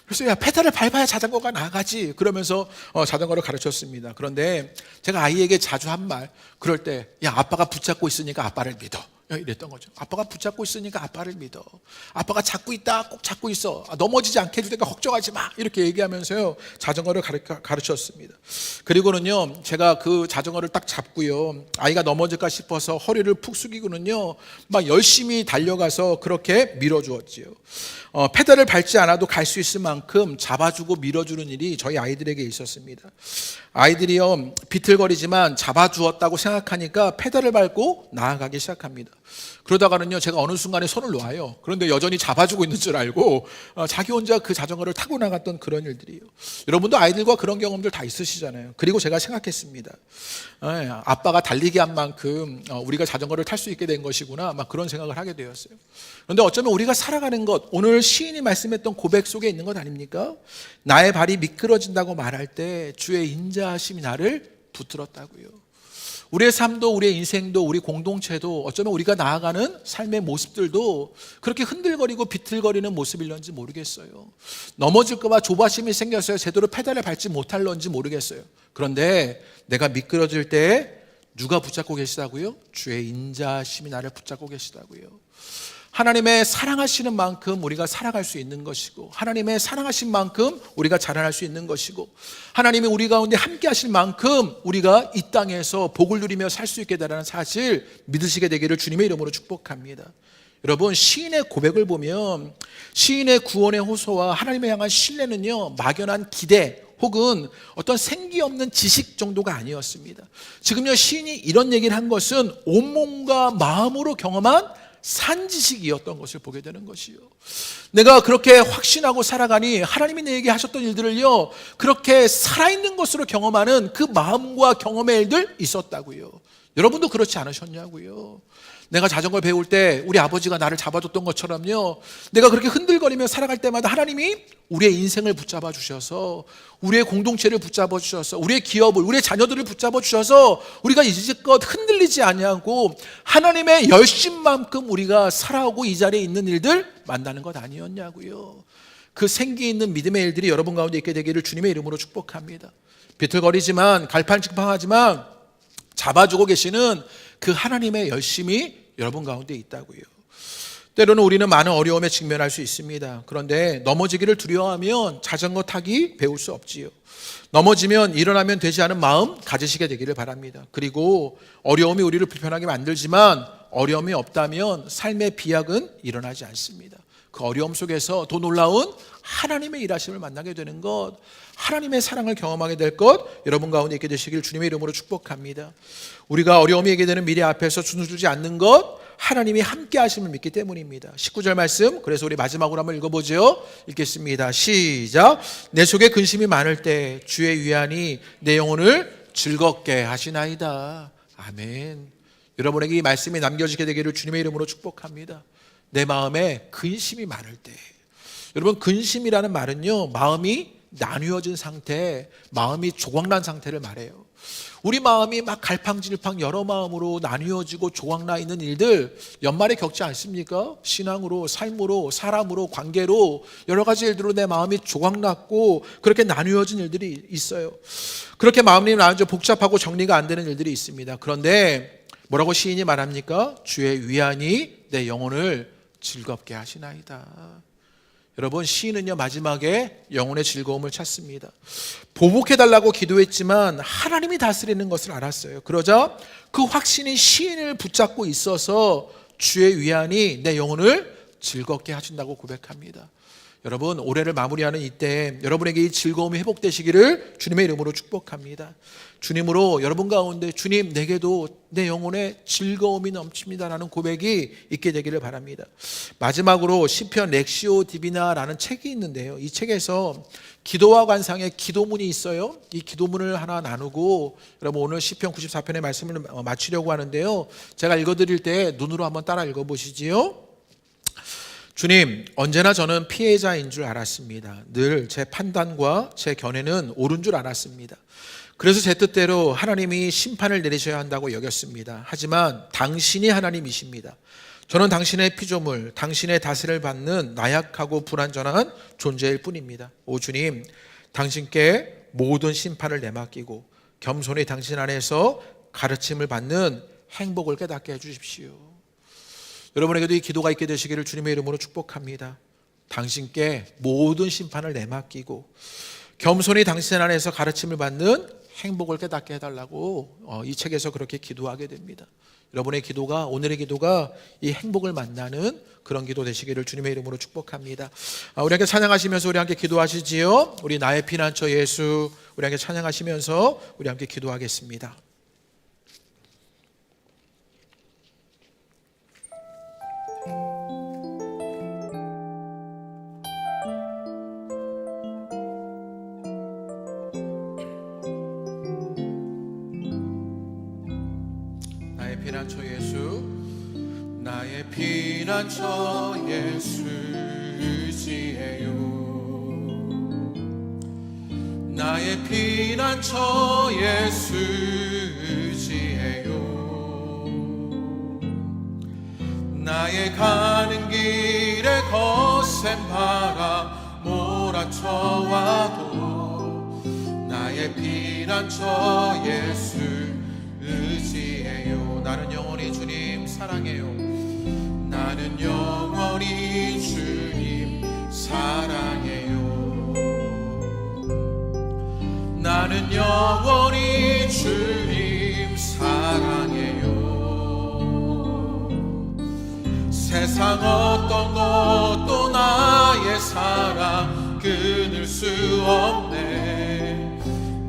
그래서 야 페달을 밟아야 자전거가 나가지 그러면서 자전거를 가르쳤습니다. 그런데 제가 아이에게 자주 한 말, 그럴 때 야 아빠가 붙잡고 있으니까 아빠를 믿어, 이랬던 거죠. 아빠가 붙잡고 있으니까 아빠를 믿어. 아빠가 잡고 있다, 꼭 잡고 있어. 넘어지지 않게 해줄 테니까 걱정하지 마. 이렇게 얘기하면서요, 자전거를 가르쳤습니다. 그리고는요, 제가 그 자전거를 딱 잡고요, 아이가 넘어질까 싶어서 허리를 푹 숙이고는요, 막 열심히 달려가서 그렇게 밀어주었지요. 페달을 밟지 않아도 갈 수 있을 만큼 잡아주고 밀어주는 일이 저희 아이들에게 있었습니다. 아이들이요, 비틀거리지만 잡아주었다고 생각하니까 페달을 밟고 나아가기 시작합니다. 그러다가는요, 제가 어느 순간에 손을 놓아요. 그런데 여전히 잡아주고 있는 줄 알고 자기 혼자 그 자전거를 타고 나갔던 그런 일들이에요. 여러분도 아이들과 그런 경험들 다 있으시잖아요. 그리고 제가 생각했습니다. 아빠가 달리게 한 만큼 우리가 자전거를 탈 수 있게 된 것이구나, 막 그런 생각을 하게 되었어요. 그런데 어쩌면 우리가 살아가는 것, 오늘 시인이 말씀했던 고백 속에 있는 것 아닙니까? 나의 발이 미끄러진다고 말할 때 주의 인자하심이 나를 붙들었다고요. 우리의 삶도, 우리의 인생도, 우리 공동체도 어쩌면 우리가 나아가는 삶의 모습들도 그렇게 흔들거리고 비틀거리는 모습일런지 모르겠어요. 넘어질까 봐 조바심이 생겼어요. 제대로 페달을 밟지 못할런지 모르겠어요. 그런데 내가 미끄러질 때 누가 붙잡고 계시다고요? 주의 인자심이 나를 붙잡고 계시다고요. 하나님의 사랑하시는 만큼 우리가 살아갈 수 있는 것이고, 하나님의 사랑하신 만큼 우리가 자라날 수 있는 것이고, 하나님이 우리 가운데 함께 하실 만큼 우리가 이 땅에서 복을 누리며 살 수 있게 되라는 사실 믿으시게 되기를 주님의 이름으로 축복합니다. 여러분, 시인의 고백을 보면 시인의 구원의 호소와 하나님을 향한 신뢰는요, 막연한 기대 혹은 어떤 생기 없는 지식 정도가 아니었습니다. 지금요, 시인이 이런 얘기를 한 것은 온몸과 마음으로 경험한 산지식이었던 것을 보게 되는 것이요. 내가 그렇게 확신하고 살아가니 하나님이 내게 하셨던 일들을요, 그렇게 살아있는 것으로 경험하는 그 마음과 경험의 일들 있었다고요. 여러분도 그렇지 않으셨냐고요. 내가 자전거 배울 때 우리 아버지가 나를 잡아줬던 것처럼요, 내가 그렇게 흔들거리며 살아갈 때마다 하나님이 우리의 인생을 붙잡아 주셔서, 우리의 공동체를 붙잡아 주셔서, 우리의 기업을, 우리의 자녀들을 붙잡아 주셔서 우리가 이제껏 흔들리지 아니하고 하나님의 열심만큼 우리가 살아오고 이 자리에 있는 일들 만나는 것 아니었냐고요. 그 생기 있는 믿음의 일들이 여러분 가운데 있게 되기를 주님의 이름으로 축복합니다. 비틀거리지만, 갈팡질팡하지만 잡아주고 계시는 그 하나님의 열심이 여러분 가운데 있다고요. 때로는 우리는 많은 어려움에 직면할 수 있습니다. 그런데 넘어지기를 두려워하면 자전거 타기 배울 수 없지요. 넘어지면 일어나면 되지 않은 마음 가지시게 되기를 바랍니다. 그리고 어려움이 우리를 불편하게 만들지만 어려움이 없다면 삶의 비약은 일어나지 않습니다. 그 어려움 속에서 더 놀라운 하나님의 일하심을 만나게 되는 것, 하나님의 사랑을 경험하게 될 것, 여러분 가운데 있게 되시길 주님의 이름으로 축복합니다. 우리가 어려움이 있게 되는 미래 앞에서 주눅들지 않는 것, 하나님이 함께 하심을 믿기 때문입니다. 19절 말씀, 그래서 우리 마지막으로 한번 읽어보죠. 읽겠습니다. 시작. 내 속에 근심이 많을 때 주의 위안이 내 영혼을 즐겁게 하시나이다. 아멘. 여러분에게 이 말씀이 남겨지게 되기를 주님의 이름으로 축복합니다. 내 마음에 근심이 많을 때, 여러분, 근심이라는 말은요, 마음이 나뉘어진 상태, 마음이 조각난 상태를 말해요. 우리 마음이 막 갈팡질팡 여러 마음으로 나뉘어지고 조각나 있는 일들 연말에 겪지 않습니까? 신앙으로, 삶으로, 사람으로, 관계로 여러 가지 일들로 내 마음이 조각났고 그렇게 나뉘어진 일들이 있어요. 그렇게 마음이 나뉘어져 복잡하고 정리가 안 되는 일들이 있습니다. 그런데 뭐라고 시인이 말합니까? 주의 위안이 내 영혼을 즐겁게 하시나이다. 여러분, 시인은요, 마지막에 영혼의 즐거움을 찾습니다. 보복해달라고 기도했지만 하나님이 다스리는 것을 알았어요. 그러자 그 확신이 시인을 붙잡고 있어서 주의 위안이 내 영혼을 즐겁게 하신다고 고백합니다. 여러분, 올해를 마무리하는 이때 여러분에게 이 즐거움이 회복되시기를 주님의 이름으로 축복합니다. 주님으로 여러분 가운데 주님, 내게도 내 영혼에 즐거움이 넘칩니다라는 고백이 있게 되기를 바랍니다. 마지막으로 시편 렉시오 디비나라는 책이 있는데요, 이 책에서 기도와 관상의 기도문이 있어요. 이 기도문을 하나 나누고 여러분 오늘 시편 94편의 말씀을 마치려고 하는데요, 제가 읽어드릴 때 눈으로 한번 따라 읽어보시지요. 주님, 언제나 저는 피해자인 줄 알았습니다. 늘 제 판단과 제 견해는 옳은 줄 알았습니다. 그래서 제 뜻대로 하나님이 심판을 내리셔야 한다고 여겼습니다. 하지만 당신이 하나님이십니다. 저는 당신의 피조물, 당신의 다스를 받는 나약하고 불완전한 존재일 뿐입니다. 오 주님, 당신께 모든 심판을 내맡기고 겸손히 당신 안에서 가르침을 받는 행복을 깨닫게 해주십시오. 여러분에게도 이 기도가 있게 되시기를 주님의 이름으로 축복합니다. 당신께 모든 심판을 내맡기고 겸손히 당신 안에서 가르침을 받는 행복을 깨닫게 해달라고 이 책에서 그렇게 기도하게 됩니다. 여러분의 기도가, 오늘의 기도가 이 행복을 만나는 그런 기도 되시기를 주님의 이름으로 축복합니다. 우리 함께 찬양하시면서 우리 함께 기도하시지요. 우리 나의 피난처 예수, 우리 함께 찬양하시면서 우리 함께 기도하겠습니다. 피난처 예수, 나의 피난처 예수 의지해요. 나의 피난처 예수 의지해요. 나의 가는 길에 거센 바람 몰아쳐와도 나의 피난처 예수 의지해요. 나는 영원히 주님 사랑해요. 나는 영원히 주님 사랑해요. 나는 영원히 주님 사랑해요. 세상 어떤 것도 나의 사랑 끊을 수 없네.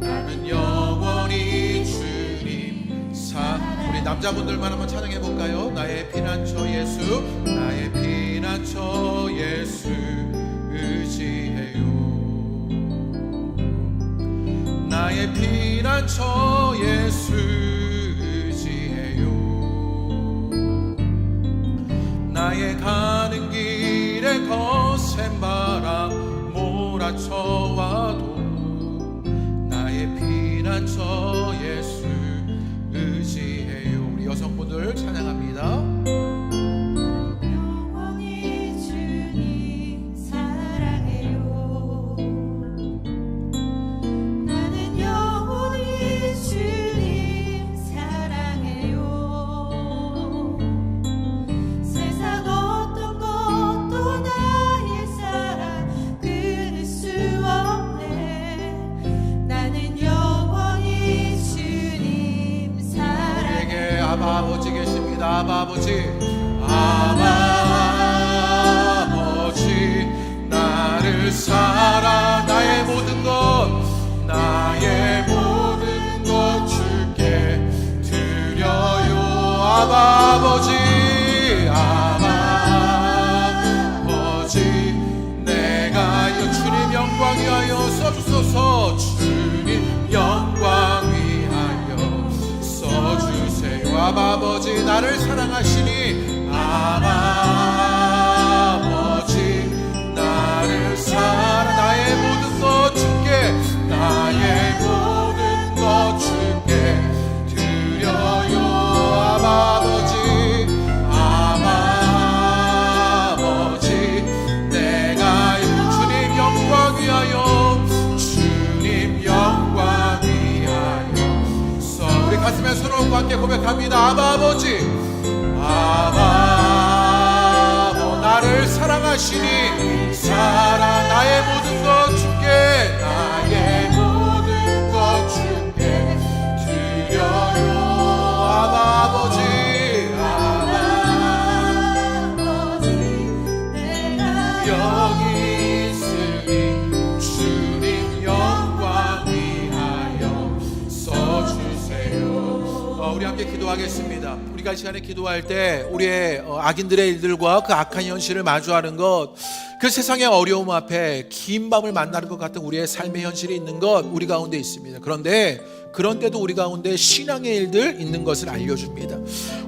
나는 영원히 주님 사랑. 우리 남자분들만 한번 찬양해 볼까요? 나의 피난처 예수, 나의 피난처 예수 의지해요. 나의 피난처 예수 의지해요. 나의 가는 길에 거센 바람 몰아쳐와도 나의 피난처 예수 의지해요. 우리 여성분들 찬양합니다. 아버지 계십니다. 아버지, 아버지 나를 사랑. 나의 모든 것, 나의 모든 것 주께 드려요. 아버지, 아버지 내가 주님 영광 위하여 써주소서. 주님 영광 위하여 써주세요. 아버지 나를 사랑하시니 아버지 나를 사랑. 나의 모든 것 주께, 나의 모든 것 주께 드려요. 아버지, 아버지 내가 주님 영광 위하여, 주님 영광 위하여 써. 우리 가슴에 손을 얹고 함께 고백합니다. 아버지, 나를 사랑하시니 사랑. 나의 모든 것 주께, 나의 모든 것 주께 드려요. 아버지, 내가 여기 있으니 주님 영광 위하여 써주세요. 우리 함께 기도하겠습니다. 우리가 이 시간에 기도할 때 우리의 악인들의 일들과 그 악한 현실을 마주하는 것, 그 세상의 어려움 앞에 긴 밤을 만나는 것 같은 우리의 삶의 현실이 있는 것 우리 가운데 있습니다. 그런데 그런 때도 우리 가운데 신앙의 일들 있는 것을 알려줍니다.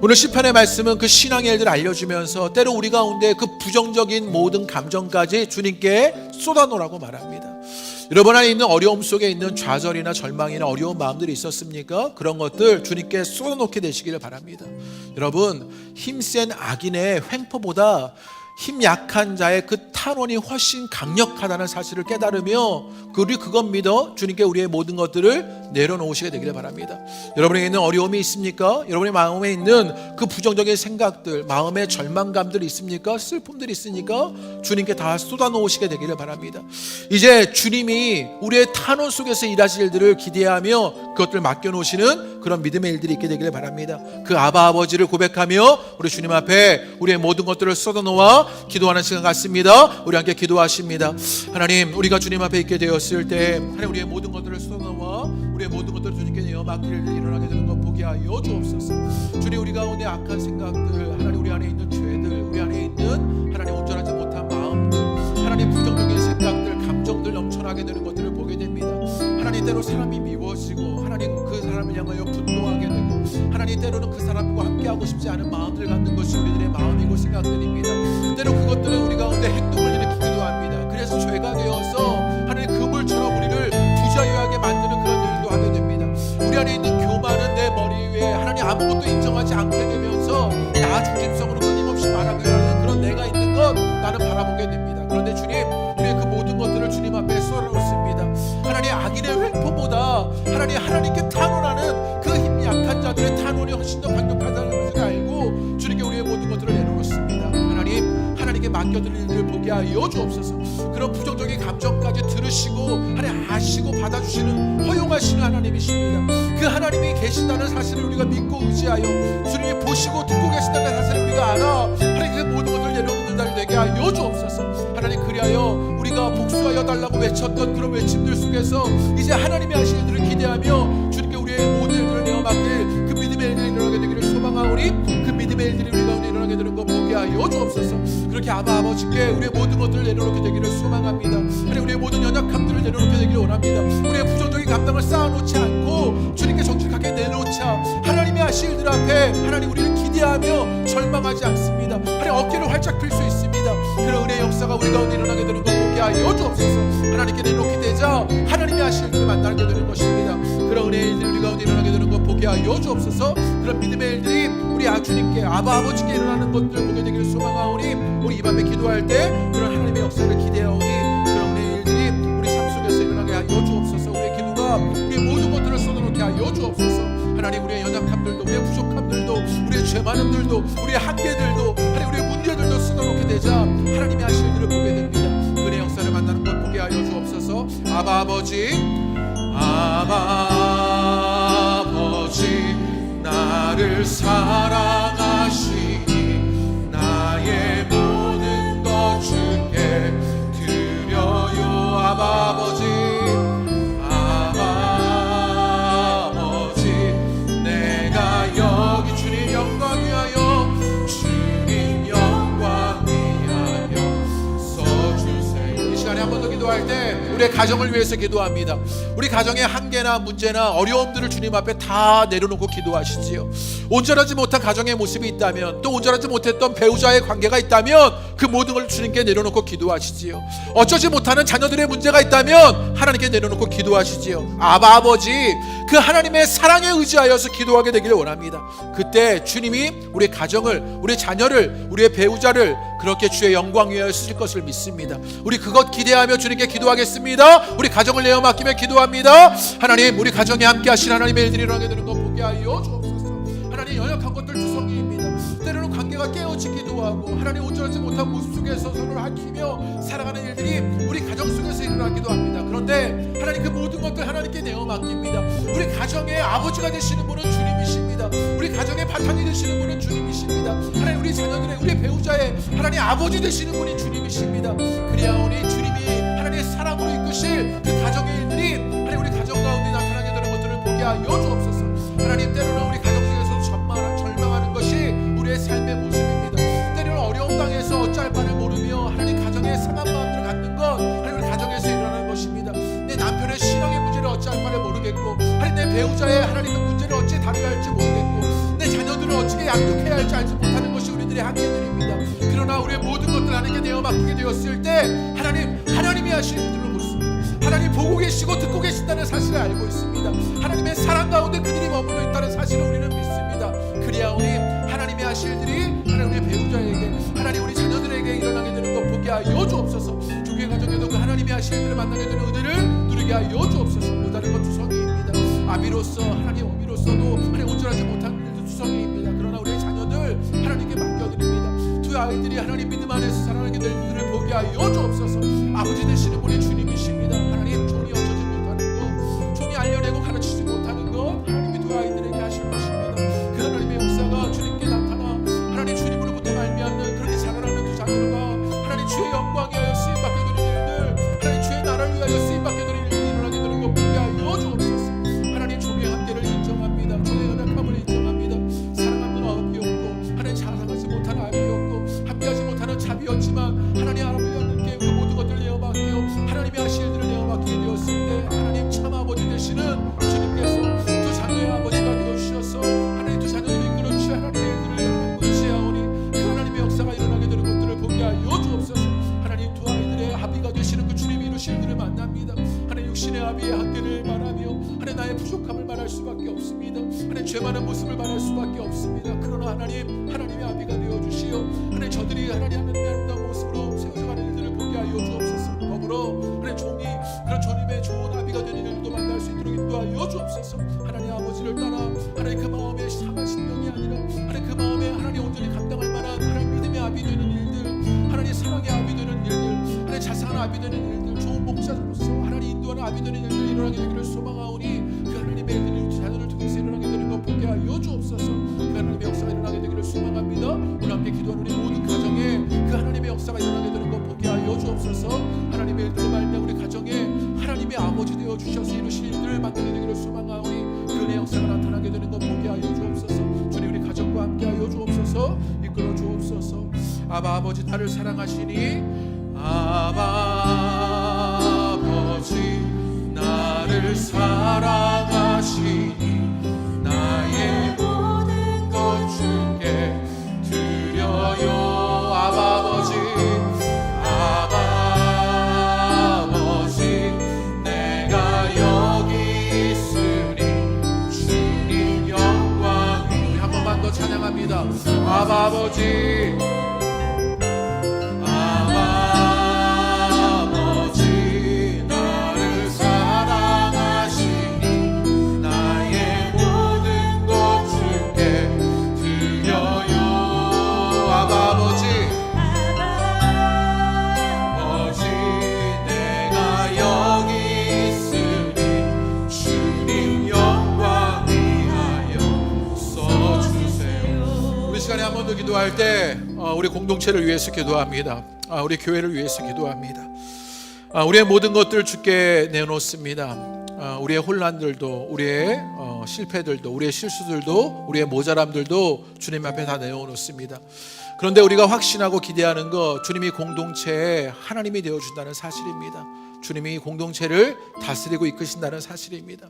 오늘 시편의 말씀은 그 신앙의 일들을 알려주면서 때로 우리 가운데 그 부정적인 모든 감정까지 주님께 쏟아놓으라고 말합니다. 여러분 안에 있는 어려움 속에 있는 좌절이나 절망이나 어려운 마음들이 있었습니까? 그런 것들 주님께 쏟아놓게 되시기를 바랍니다. 여러분, 힘센 악인의 횡포보다 힘 약한 자의 그 탄원이 훨씬 강력하다는 사실을 깨달으며 우리 그것 믿어 주님께 우리의 모든 것들을 내려놓으시게 되기를 바랍니다. 여러분에게 있는 어려움이 있습니까? 여러분의 마음에 있는 그 부정적인 생각들, 마음의 절망감들이 있습니까? 슬픔들이 있으니까 주님께 다 쏟아놓으시게 되기를 바랍니다. 이제 주님이 우리의 탄원 속에서 일하실 일들을 기대하며 그것들을 맡겨놓으시는 그런 믿음의 일들이 있게 되기를 바랍니다. 그 아바 아버지를 고백하며 우리 주님 앞에 우리의 모든 것들을 쏟아놓아 기도하는 시간 같습니다. 우리 함께 기도하십니다. 하나님, 우리가 주님 앞에 있게 되었을 때 하나님 우리의 모든 것들을 쏟아놓아 우리의 모든 것들을 주님께 내어 맡길 일이 일어나게 되는 것 보게 하여 주옵소서. 주님, 우리 가운데 악한 생각들, 하나님 우리 안에 있는 죄들, 우리 안에 있는 하나님 온전하지 못한 마음들, 하나님 부정적인 생각들, 감정들 넘쳐나게 되는 것들을 보게 됩니다. 하나님, 때로 사람이 미워지고 하나님 그 사람을 향하여 분노하게 되고 하나님 때로는 그 사람과 함께하고 싶지 않은 마음들 갖는 것이 우리들의 마음이고 생각들입니다. 때로 그것들은 우리 가운데 행동을 일으키기도 합니다. 그래서 죄가 되어서 하나님 그물처럼 우리를 부자유하게 만드는 그런 일도 하게 됩니다. 우리 안에 있는 교만은 내 머리 위에 하나님 아무것도 인정하지 않게 되면서 나 중심성으로 끊임없이 말하게 하는 그런 내가 있는 것 나는 바라보게 됩니다. 그런데 주님, 우리의 그 모든 것들을 주님 앞에 쏟아놓습니다. 하나님, 악인의 횡포보다 하나님께 탄원하는 그 힘 약한 자들의 탄원이 훨씬 더 강력하다는 것을 알고 주님께 우리의 모든 것들을 내려놓습니다. 하나님께 맡겨드릴 일을 보게 하여 주옵소서. 그런 부정적인 감정까지 들으시고 하나님 아시고 받아주시는 허용하시는 하나님이십니다. 그 하나님이 계신다는 사실을 우리가 믿고 의지하여 주님이 보시고 듣고 계신다는 사실을 우리가 알아 하나님 그 모든 것을 내려놓는 날 되게 하여 주옵소서. 하나님, 그리하여 우리가 복수하여 달라고 외쳤던 그런 외침들 속에서 이제 하나님이 하실 일들을 기대하며 주님께 우리의 모든 일들을 내어 맡길 그 믿음의 일들이 일어나게 되기를 소망하오니 그 믿음의 일들이 우리 가운데 일어나게 되는 것 보게 하여 주옵소서. 그렇게 아바 아버지께 우리의 모든 것들을 내려놓게 되기를 소망합니다. 하나님, 우리의 모든 연약함들을 내려놓게 되기를 원합니다. 우리의 부정적인 감당을 쌓아놓지 않고 주님께 정직하게 내놓자 하나님이 하실 일들 앞에 하나님 우리를 기대하며 절망하지 않습니다. 하나님, 어깨를 활짝 펼 수 있습니다. 그런 은혜의 역사가 우리 가운데 일어나게 되는 것 보게 하여 주옵소서. 하나님께 내놓게 되자 하나님이 하실 일들을 만나게 되는 것입니다. 그런 은혜의 일들이 우리 가운데 일어나게 되는 것 보게 하여 주옵소서. 그런 믿음의 일들이 우리 주님께 아바 아버지께 일어나는 것들 보게 되기를 소망하오니 우리 이 밤에 기도할 때 그런 하나님의 역사를 기대하오니 그런 은혜의 일들이 우리 삶 속에서 일어나게 하여 주옵소서. 우리의 기도가 우리의 모든 것들을 쏟아놓게 하여 주옵소서. 하나님, 우리의 연약함들도 우리의 부족함들도 우리의 죄 많음들도 우리의 한계들도 하나님 우리의 문제들도 쏟아놓게 되자 하나님이 하실 일들을 보게 됩니다. 은혜의 역사를 만나는 것 보게 하여 주옵소서. 아바 아버지, 아바 아버지, 나를 사랑하시니 나의 모든 것 주께 드려요. 아바 아버지, 아바 아버지, 내가 여기 주님 영광 위하여 주님 영광 위하여 써주세요. 이 시간에 한 번 더 기도할 때 우리의 가정을 위해서 기도합니다. 우리 가정의 한계나 문제나 어려움들을 주님 앞에 다 내려놓고 기도하시지요. 온전하지 못한 가정의 모습이 있다면, 또 온전하지 못했던 배우자의 관계가 있다면 그 모든 걸 주님께 내려놓고 기도하시지요. 어쩌지 못하는 자녀들의 문제가 있다면 하나님께 내려놓고 기도하시지요. 아바 아버지, 그 하나님의 사랑에 의지하여서 기도하게 되기를 원합니다. 그때 주님이 우리 가정을, 우리 자녀를, 우리의 배우자를 그렇게 주의 영광 위하여 쓰실 것을 믿습니다. 우리 그것 기대하며 주님께 기도하겠습니다. 우리 가정을 내어 맡기며 기도합니다. 하나님, 우리 가정에 함께 하신 하나님의 일들이 일어나게 되는 것 보게 하여 주옵소서. 하나님, 연약한 것들 주성기입니다. 때로는 관계가 깨어지기도 하고 하나님 온전하지 못한 모습 속에서 서로를 아끼며 살아가는 일들이 우리 가정 속에서 일어나기도 합니다. 그런데 하나님, 그 모든 것들 하나님께 내어 맡깁니다. 우리 가정의 아버지가 되시는 분은 주님이십니다. 우리 가정의 바탕이 되시는 분은 주님이십니다. 하나님, 우리 자녀들의, 우리 배우자의 하나님 아버지 되시는 분이 주님이십니다. 그리하오니 주님이 하나님의 사랑으로 이끄실 그 가정의 일들이 하나님 우리 가정 가운데 나타나게 되는 것들을 보게 하여 주옵소서. 하나님, 때로는 우리 가정 속에서 절망하는 것이 우리의 삶의 모습입니다. 때로는 어려움 당해서 어찌할 바를 모르며 하나님 가정에 상한 마음들을 갖는 것 하나님 우리 가정에서 일어나는 것입니다. 내 남편의 신앙의 문제를 어찌할 바를 모르겠고 하나님 내 배우자의 하나님의 문제를 어찌 다뤄야 할지 모르겠고 내 자녀들을 어떻게 양육해야 할지 알지 못하는 것이 우리들의 한계들입니다. 그러나 우리의 모든 것들 하나님께 내어 맡기게 되었을 때 하나님이 하실 일들을 묻습니다. 하나님 보고 계시고 듣고 계신다는 사실을 알고 있습니다. 하나님의 사랑 가운데 그들이 머물러 있다는 사실을 우리는 믿습니다. 그리하오니 하나님이 하실 일들이 하나님 우리 배우자에게, 하나님 우리 자녀들에게 가정에 일어나게 되는 것 보게 하여 주옵소서. 주교회 가정에도 그 하나님이 하실 일들을 만나게 되는 은혜를 누리게 하여 주옵소서. 못하는 것 투성이입니다. 아비로서 하나님 어미로서도 하나님 온전하지 못한 일도 투성이입니다. 그러나 우리의 자녀들 하나님께 맡겨드립니다. 두 아이들이 하나님 믿음 안에서 살아나게 될 일들을 보게 하여 주옵소서. 아버지 되시는 분이 주님이십니다. 하나님 종이 어쩌지 못하는 것, 종이 알려내고 가르치지 못하는 것 하나님이 두 아이들에게 하실 것입니다. 그 하나님의 역사가 주님께 나타나 하나님 주님으로부터 말미암는 그렇게 자라나는 두 자녀가 하나님 주의 영광에 하여 쓰임받게 되는 일들, 하나님 주의 나라를 위하여 쓰임받게 되는 일들이 일어나게 되는 것 보게 하여 주옵소서. 하나님 종의 한계를 인정합니다. 종의 연약함을 인정합니다. 사랑하는 아버지 없고 하나님 자상하지 못한 아비였고 함께하지 못하는 자비였지만 하나님 아버지께 그 모든 것들을 내어맡기요 하나님이 하실 일들을 내어맡기게 되었을 때 하나님 참 아버지 되시는 주님께서 두 자녀의 아버지가 되어주셔서 하나님 두 자녀를 이끌어주시 하나님의 일들을 의지하오니 그 하나님의 역사가 일어나게 되는 것들을 보게 하여 주옵소서. 하나님 두 아이들의 아비가 되시는 그 주님이 이루실 일들을 만납니다. 하나님 육신의 아비의 한계를 말하며 하나님 나의 부족함을 말할 수밖에 없습니다. 하나님 죄 많은 모습을 말할 수밖에 없습니다. 그러나 하나님의 아비가 되어주시어 하나님 저들이 하나님 하나님의 아름다운 모습으로 세워져가는 일들을 보게 하여 주옵소서. 더불어 하나님 종이 그런 주님의 좋은 아비가 되는 일도 만날 수 있도록 인도하여 주옵소서. 하나님 아버지를 따라 하나님 그 마음에 상한 신명이 아니라 하나님 그 마음에 하나님 온전히 감당할 만한 하나님 믿음의 아비 되는 일들, 하나님 사랑의 아비 되는 일들, 하나님 자상한 아비 되는 일들, 좋은 목자로서 하나님 인도하는 아비 되는 일들 일어나게 되기를 소망하오니 그 하나님의 일들이 자녀를 통해서 일어나게 되는 것 보게 하여 주옵소서. 그 하나님의 역사가 일어나게 되기를 소망합니다. 오늘 함께 기도하는 우리 모든 가정에 그 하나님의 역사가 일어나게 되는 것 보게 하여 주옵소서. 하나님의 일들로 말미암아 우리 가정에 하나님의 아버지 되어 주셔서 이루실 일들을 만나게 되기를 소망하오니 그 은혜의 역사가 나타나게 되는 것 보게 하여 주옵소서. 주님 우리 가정과 함께 하여 주옵소서. 이끌어 주옵소서. 아바 아버지 나를 사랑하시니 아바 아버지 나를 사랑하시니 나의 모든 것 주께 드려요. 아바 아버지 아바 아버지 내가 여기 있으니 주님 영광이 한 번만 더 찬양합니다. 아바 아버지 기도할 때 우리 공동체를 위해서 기도합니다. 우리 교회를 위해서 기도합니다. 우리의 모든 것들을 주께 내놓습니다. 우리의 혼란들도 우리의 실패들도 우리의 실수들도 우리의 모자람들도 주님 앞에 다 내어놓습니다. 그런데 우리가 확신하고 기대하는 것 주님이 공동체의 하나님이 되어준다는 사실입니다. 주님이 공동체를 다스리고 이끄신다는 사실입니다.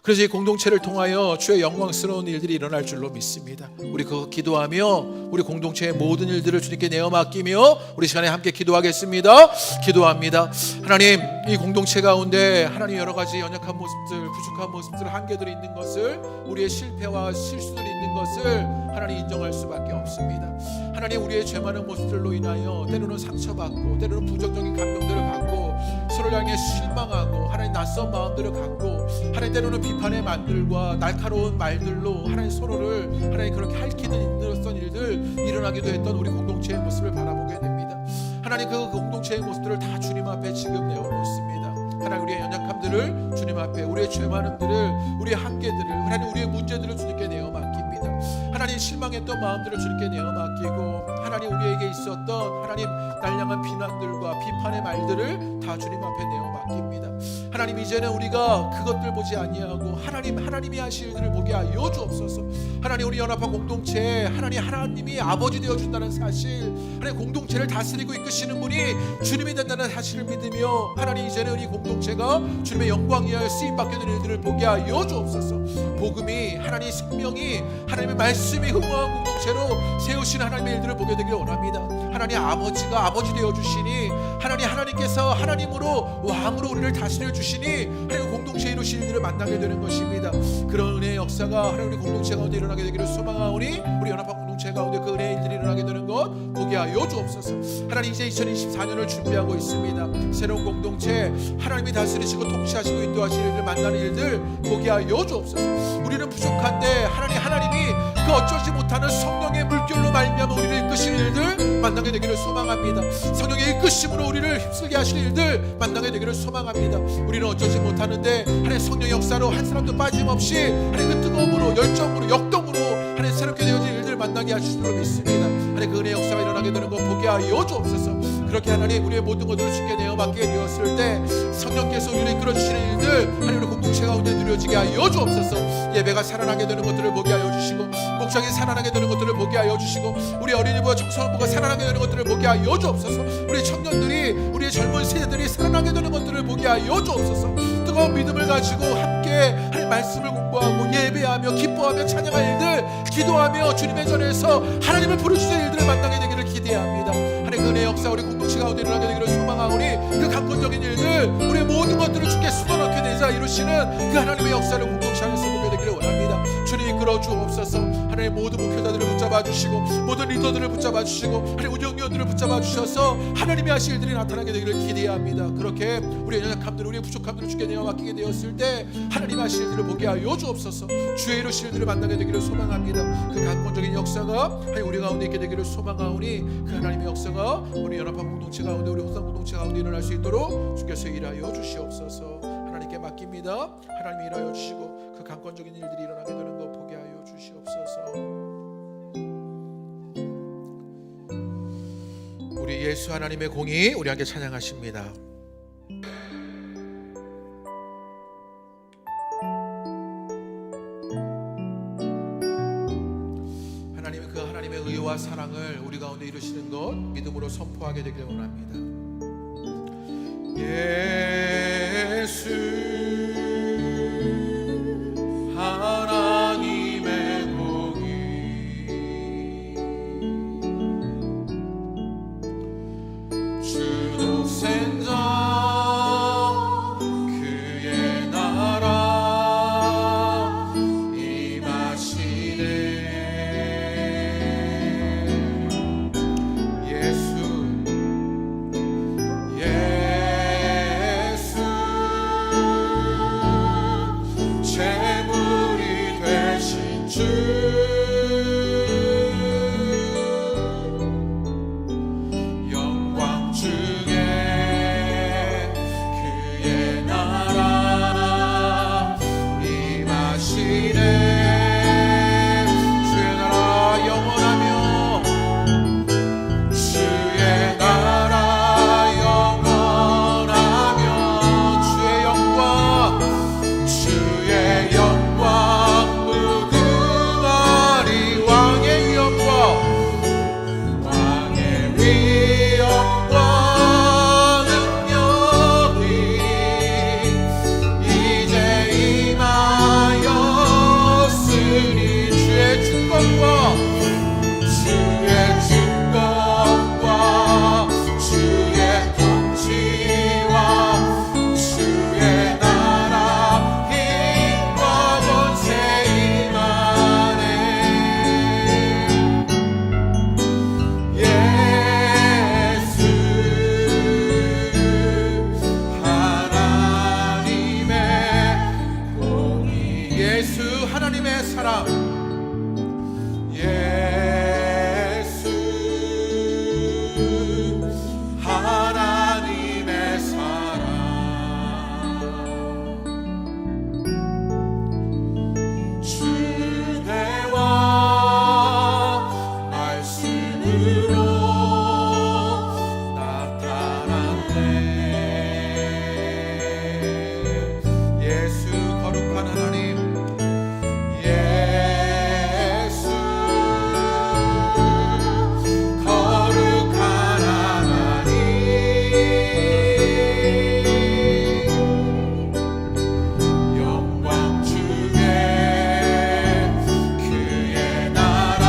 그래서 이 공동체를 통하여 주의 영광스러운 일들이 일어날 줄로 믿습니다. 우리 그거 기도하며 우리 공동체의 모든 일들을 주님께 내어 맡기며 우리 시간에 함께 기도하겠습니다. 기도합니다. 하나님 이 공동체 가운데 하나님 여러 가지 연약한 모습들 부족한 모습들 한계들이 있는 것을 우리의 실패와 실수들이 있는 것을 하나님 인정할 수밖에 없습니다. 하나님 우리의 죄 많은 모습들로 인하여 때로는 상처받고 때로는 부정적인 감정들을 갖고 서로를 향해 실망하고 하나님 낯선 마음들을 갖고 하나님 때로는 비판의 말들과 날카로운 말들로 하나님 서로를 하나님 그렇게 핥히는 힘들었던 일들 일어나기도 했던 우리 공동체의 모습을 바라보게 됩니다. 하나님 그 공동체의 모습들을 다 주님 앞에 지금 내어놓습니다. 하나님 우리의 연약함들을 주님 앞에 우리의 죄 많음들을 우리의 한계들을 하나님 우리의 문제들을 주님께 내어 맡깁니다. 하나님 실망했던 마음들을 주님께 내어 맡기고 하나님 우리에게 있었던 하나님 날량한 비난들과 비판의 말들을 다 주님 앞에 내어 맡깁니다. 하나님 이제는 우리가 그것들 보지 아니하고 하나님이 하실 일들을 보게 하여 주옵소서. 하나님 우리 연합한 공동체에 하나님이 아버지 되어준다는 사실, 하나님 공동체를 다스리고 이끄시는 분이 주님이 된다는 사실을 믿으며 하나님 이제는 이 공동체가 주님의 영광 위하여 쓰임받게 되는 일들을 보게 하여 주옵소서. 복음이 하나님의 생명이 하나님의 말씀이 흥황한 공동체로 세우시는 하나님의 일들을 보게 되길 원합니다. 하나님 아버지가 아버지 되어주시니 하나님께서 하나님으로 왕으로 우리를 다스려 주시니 하나님 공동체에 이루신 일들을 만나게 되는 것입니다. 그런 은혜의 역사가 하나님 우리 공동체 가운데 일어나게 되기를 소망하오니 우리 연합한 공동체 가운데 그 은혜의 일들이 일어나게 되는 것 보게 하여 주옵소서. 하나님, 이제 2024년을 준비하고 있습니다. 새로운 공동체, 하나님이 다스리시고 통치하시고 인도하시는 일들, 만나는 일들 보게 하여 주옵소서. 우리는 부족한데 하나님이 그 어쩌지 못하는 성령의 물결로 말미암아 우리를 이끄시는 일들 만나게 되기를 소망합니다. 성령의 이끄심으로 우리를 힘쓰게 하시는 일들 만나게 되기를 소망합니다. 우리는 어쩌지 못하는데 하나님 성령 역사로 한 사람도 빠짐없이 하나님 그 뜨거움으로, 열정으로, 역동으로 하나님 새롭게 되어진 일들 만나게 하실 줄로 믿습니다. 하나님 그 은혜 역사가 일어나게 되는 것 보게 하여 주옵소서. 그렇게 하나님 우리의 모든 것들을 주께 내어 맡기게 되었을 때 성령께서 우리를 이끌어주시는 일들 하나님 우리 공동체 가운데 누려지게 하여 주옵소서. 예배가 살아나게 되는 것들을 보게 하여 주시고, 목장이 살아나게 되는 것들을 보게 하여 주시고, 우리 어린이부와 청소년부가 살아나게 되는 것들을 보게 하여 주옵소서. 우리 청년들이, 우리의 젊은 세대들이 살아나게 되는 것들을 보게 하여 주옵소서. 뜨거운 믿음을 가지고 함께 하나님 말씀을 공부하고 예배하며 기뻐하며 찬양할 일들, 기도하며 주님의 전에서 하나님을 부르시는 일들을 만나게 되기를 기대합니다. 하나님 그 은혜의 역사 우리 공동체 가운데 일어나게 되기를 소망하오니 그 강권적인 일들, 우리의 모든 것들을 주께 쏟아넣게 되자 이루시는 그 하나님의 역사를 공동체 안에서 보게 되기를 원합니다. 주님 이끌어 주옵소서. 하나님 모든 목회자들을 붙잡아 주시고, 모든 리더들을 붙잡아 주시고, 하나님 운영위원들을 붙잡아 주셔서 하나님이 하실 일들이 나타나게 되기를 기대합니다. 그렇게 우리의 연약함들, 우리의 부족함들을 주께 내어 맡기게 되었을 때 하나님 하실 일들을 보게 하여 주옵소서. 주의 이루실 일들을 만나게 되기를 소망합니다. 그 강권적인 역사가 하나님 우리 가운데 있게 되기를 소망하오니 그 하나님의 역사가 우리 연합한 공동체 가운데, 우리 홍산 공동체 가운데 일어날 수 있도록 주께서 일하여 주시옵소서. 하나님께 맡깁니다. 하나님이 일하여 주시고 그 강권적인 일들이 일어나게 되는 것 보게 하여 주시옵소서. 우리 예수 하나님의 공의 우리 함께 찬양하십니다. 하나님의 그 하나님의 의와 사랑을 우리 가운데 이루시는 것 믿음으로 선포하게 되기를 원합니다. 예수 하나님의 공의 주 독생자 그의 나라 임하시네. 예수 재물이 되신 주 영광 중에 그의 나라 임하시네. 주의 나라 영원하며, 주의 나라 영원하며, 주의 영광, 주의 영광 무궁하리. 왕의 영광, 왕의 위엄과 능력이 이제 임하였으니 주의 주권과, 주의 주권과 주의 통치와 주의 나라 힘과 권세 임하네. 예수 하나님의 공의, 예수 하나님의 사랑, 예수 하나님의 사랑, 주대와 말씀으로 나타났네. 예수 거룩한 하나님, 예수 거룩한 하나님, 영광 중에 그의 나라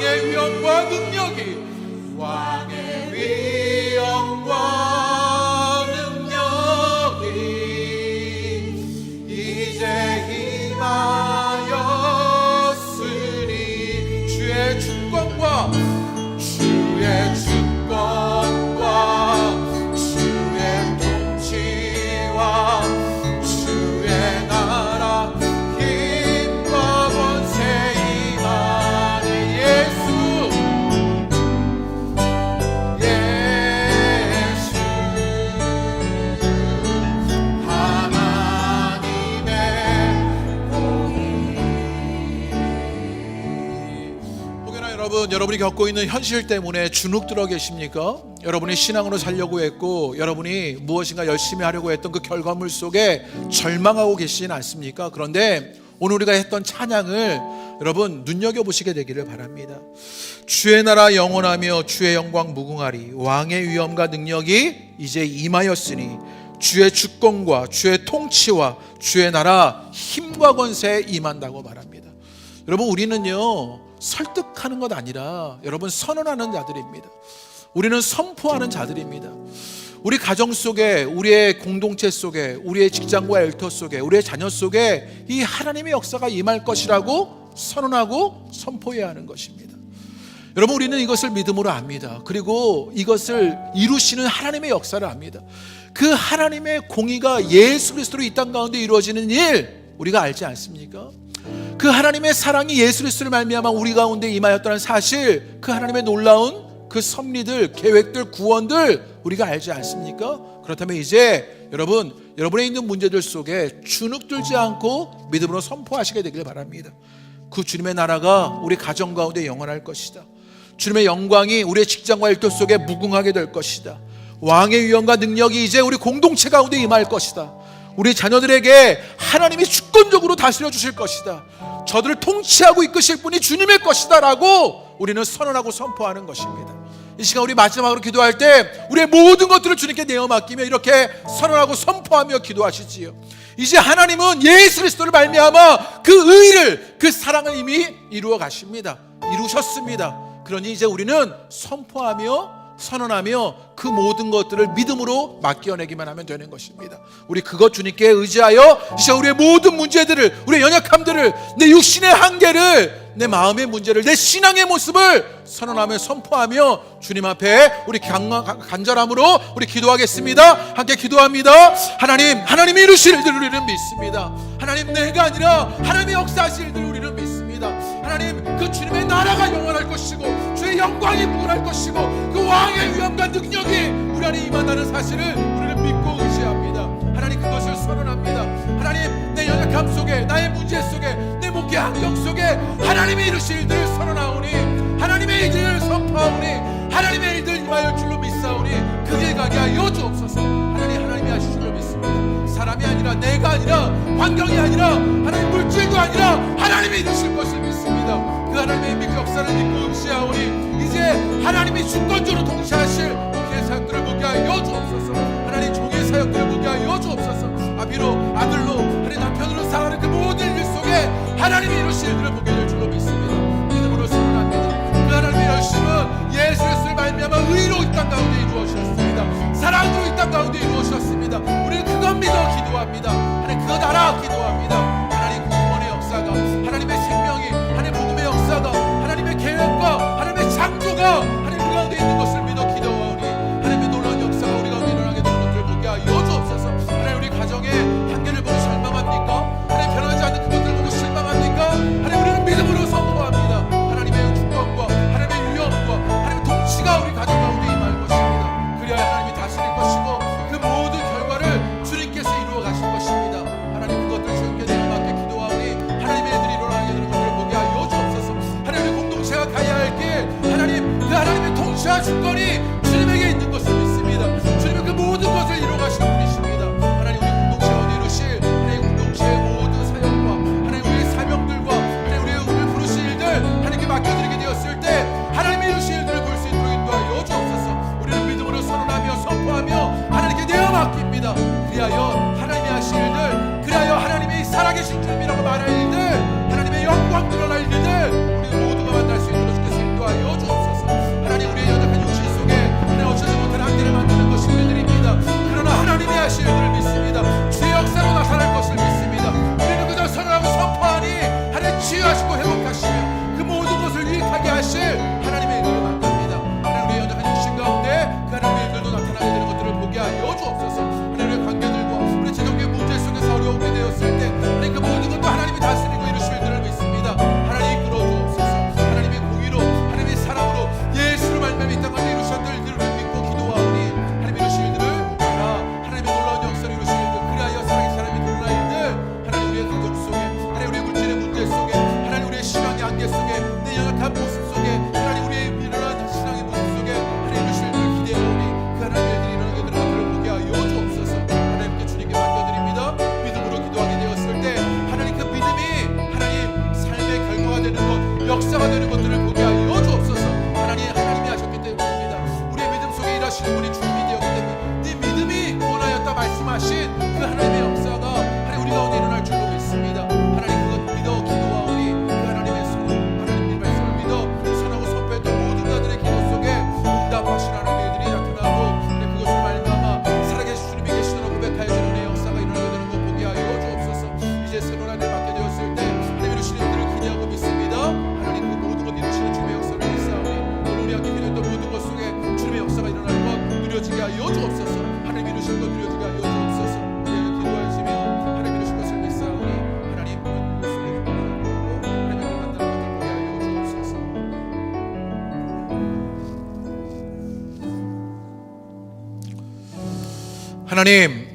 왕의 위엄과 능력이 왕의 위엄과 능력이 이제 임하였으니 주의 주권과 주의 통치와 주의 나라 힘과 권세 임하니 예수 하나님의 혹여나 여러분이 겪고 있는 현실 때문에 주눅 들어 계십니까? 여러분이 신앙으로 살려고 했고 여러분이 무엇인가 열심히 하려고 했던 그 결과물 속에 절망하고 계시진 않습니까? 그런데 오늘 우리가 했던 찬양을 여러분 눈여겨보시게 되기를 바랍니다. 주의 나라 영원하며 주의 영광 무궁하리 왕의 위엄과 능력이 이제 임하였으니 주의 주권과 주의 통치와 주의 나라 힘과 권세에 임한다고 말합니다. 여러분 우리는요 설득하는 것 아니라 여러분 선언하는 자들입니다. 우리는 선포하는 자들입니다. 우리 가정 속에, 우리의 공동체 속에, 우리의 직장과 일터 속에, 우리의 자녀 속에 이 하나님의 역사가 임할 것이라고 선언하고 선포해야 하는 것입니다. 여러분 우리는 이것을 믿음으로 압니다. 그리고 이것을 이루시는 하나님의 역사를 압니다. 그 하나님의 공의가 예수 그리스도로 이 땅 가운데 이루어지는 일 우리가 알지 않습니까? 그 하나님의 사랑이 예수 그리스도를 말미암아 우리 가운데 임하였다는 사실, 그 하나님의 놀라운 그 섭리들, 계획들, 구원들 우리가 알지 않습니까? 그렇다면 이제 여러분의 있는 문제들 속에 주눅 들지 않고 믿음으로 선포하시게 되길 바랍니다. 그 주님의 나라가 우리 가정 가운데 영원할 것이다. 주님의 영광이 우리의 직장과 일터 속에 무궁하게 될 것이다. 왕의 위엄과 능력이 이제 우리 공동체 가운데 임할 것이다. 우리 자녀들에게 하나님이 주권적으로 다스려 주실 것이다. 저들을 통치하고 이끄실 분이 주님일 것이다 라고 우리는 선언하고 선포하는 것입니다. 이 시간 우리 마지막으로 기도할 때 우리의 모든 것들을 주님께 내어 맡기며 이렇게 선언하고 선포하며 기도하시지요. 이제 하나님은 예수 그리스도를 말미암아 그 의를, 그 사랑을 이미 이루어 가십니다. 이루셨습니다. 그러니 이제 우리는 선포하며 선언하며 그 모든 것들을 믿음으로 맡겨내기만 하면 되는 것입니다. 우리 그것 주님께 의지하여 이제 우리의 모든 문제들을, 우리의 연약함들을, 내 육신의 한계를, 내 마음의 문제를, 내 신앙의 모습을 선언하며 선포하며 주님 앞에 우리 간절함으로 우리 기도하겠습니다. 함께 기도합니다. 하나님이 이루실 일들을 우리는 믿습니다. 하나님, 내가 아니라 하나님의 역사하실 일들을 우리는 믿습니다. 하나님, 그 주님의 나라가 영원할 것이고 주의 영광이 무궁할 것이고 그 왕의 위엄과 능력이 우리 안에 임한다는 사실을 우리는 믿고 의지합니다. 하나님, 그것을 선언합니다. 하나님, 내 연약함 속에, 나의 문제 속에, 내 목회 환경 속에 하나님의 이루실 일들을 선언하오니, 하나님의 일들을 선포하오니, 하나님의 일들 임하여 줄로 믿사오니 그 길 가게 하여 주옵소서. 하나님이 하실 줄로 믿습니다. 사람이 아니라, 내가 아니라, 환경이 아니라, 하나님 물질도 아니라 하나님이 이루실 것을 믿습니다. 그 하나님의 믿고 역사를 믿고 의지하오니 이제 하나님이 주권적으로 통치하실 목회의 사역들을 보게 하여 주옵소서. 하나님, 종의 사역들을 보게 하여 주옵소서. 아비로, 아들로, 하나님 남편으로 살아가는 그 모든 일 속에 하나님이 이루실 일들을 보게 될 줄로 믿습니다. 믿음으로 선언합니다. 그 하나님의 열심은 예수 그리스도를 말미암아 의로 이 땅 가운데 이루어지셨습니다. 사랑으로 이 땅 가운데 이루어지셨습니다. 우리는 그것 믿어 기도합니다. 하나님, 그것 알아 기도합니다. 하나님, 구원의 역사가, 하나님의 생명이, 하나님 복음의 역사가, 하나님의 계획과 하나님의 창조가 하나님 우리 가운데 있는 것을 믿어 기도하오니 하나님의 놀라운 역사가 우리 가운데 일어나게 되는 것들을 보게 하여 주옵소서. 하나님, 우리 가정의 한계를 보고 실망합니까? 하나님, 변하지 않는 그것들을 보고 실망합니까? 하나님, 우리는 믿음으로 선포합니다. 하나님의 주권과 하나님의 위엄과 하나님의 통치가 우리 가정 가운데 임할 것입니다. 그리하여 하나님이 다스릴 것이고 그 모든 결과를 주님께서 이루어 가실 것입니다. 하나님, 그것들 주님께 내려맡게 기도하오니 하나님의 일들이 일어나게 되는 것들을 보게 하여 주옵소서. 하나님의 공동체가 가야 할 길, 하나님, 그 하나님의 통치와 주권이 주님에게 있는 것을 믿습니다. 주님의 그 모든 것을 이루어 가시는 분이십니다. 하나님, 우리 공동체 가운데 이루실 하나님 공동체의 모든 사역과 하나님 우리의 사명들과 하나님 우리를 부르실 일들 하나님께 맡겨드리게 되었을 때 하나님의 이루실 일들을 볼 수 있도록 인도하여 주옵소서. 우리는 믿음으로 선언하며 선포하며 하나님께 내어 맡깁니다. 그리하여 하나님이 하실 일들, 그리하여 하나님이 살아계신 주님이라고 말할 일들, 하나님의 영광 드러날 일들 우리 모두가 만날 수 있도록 주께서 하실 하나님의 일들을 만납니다. 하나님 우리의 연약한 육신 가운데 그 하나님의 일들도 나타나게 되는 것들을 보게 하여 주옵소서. 하나님의 관계들과 우리 재정의 문제 속에서 어려움이 되었을 때 하나님 그 모든 것도 하나님이 다스리고 이루실 일들을 믿습니다. 하나님 이끌어 주옵소서. 하나님의 공의로 하나님의 사랑으로 예수를 말미암아 이 땅 가운데 이루셨던 일들을 믿고 기도하오니 하나님 이루실 일들을 하나님의 놀라운 역사를 이루실 일들, 그리하여 사랑의 사람이 드러날 일들, 하나님 우리의 가정 속에, 하나님 우리의 물질의 문제 속에, 하나님 우리의 신앙의 안개 속에, 내 연약한 모습 속에, 하나님 우리의 일어난 신앙의 모습 속에 하나님 이루실 일들을 기대하오니 그 하나님의 일들이 일어나게 되는 것들을 보게 하여 주옵소서. 하나님께 주님께 맡겨드립니다. 믿음으로 기도하게 되었을 때 하나님 그 믿음이 하나님 삶의 결과가 되는 것, 역사가 되는 것들을 보게 하여 주옵소서. 하나님이 하셨기 때문입니다. 우리의 믿음 속에 일하시는 분이 주님이 되었기 때문에 네 믿음이 구원하였다 말씀하신 그 하나님의 역사가 하나님 우리 가운데 일어날 줄로 믿습니다. 하나님 그것 믿어 기도하오니 그 하나님의 손, 하나님의 말씀을 믿어 선하고 선포했던 모든 자들의 기도 속에 응답하시는 하나님의 일들이 나타나고 그것을 말미암아 살아계신 주님이 계시다고 고백하여 주는 내 역사가 일어나게 되는 것 보게 하여 주옵소서. 이제 새로운 한 해를 맞게 되었을 때 하나님 이루시는 일들을 기대하고 믿습니다. 하나님 그 모든 것 이루시는 주님의 역사를 믿사오니 오늘 우리 함께 기도했던 모든 것 속에 주님의 역사가 일어날 것 누려지게 하여 주옵소서. 하나님 이루신 것 누려지게 하여 주옵소서. 우리에게 기도하시며 하나님 이루신 것을 믿사오니 하나님 모든 속에 기도하고 하나님을 만나는 것을 보게 하여 주옵소서. 하나님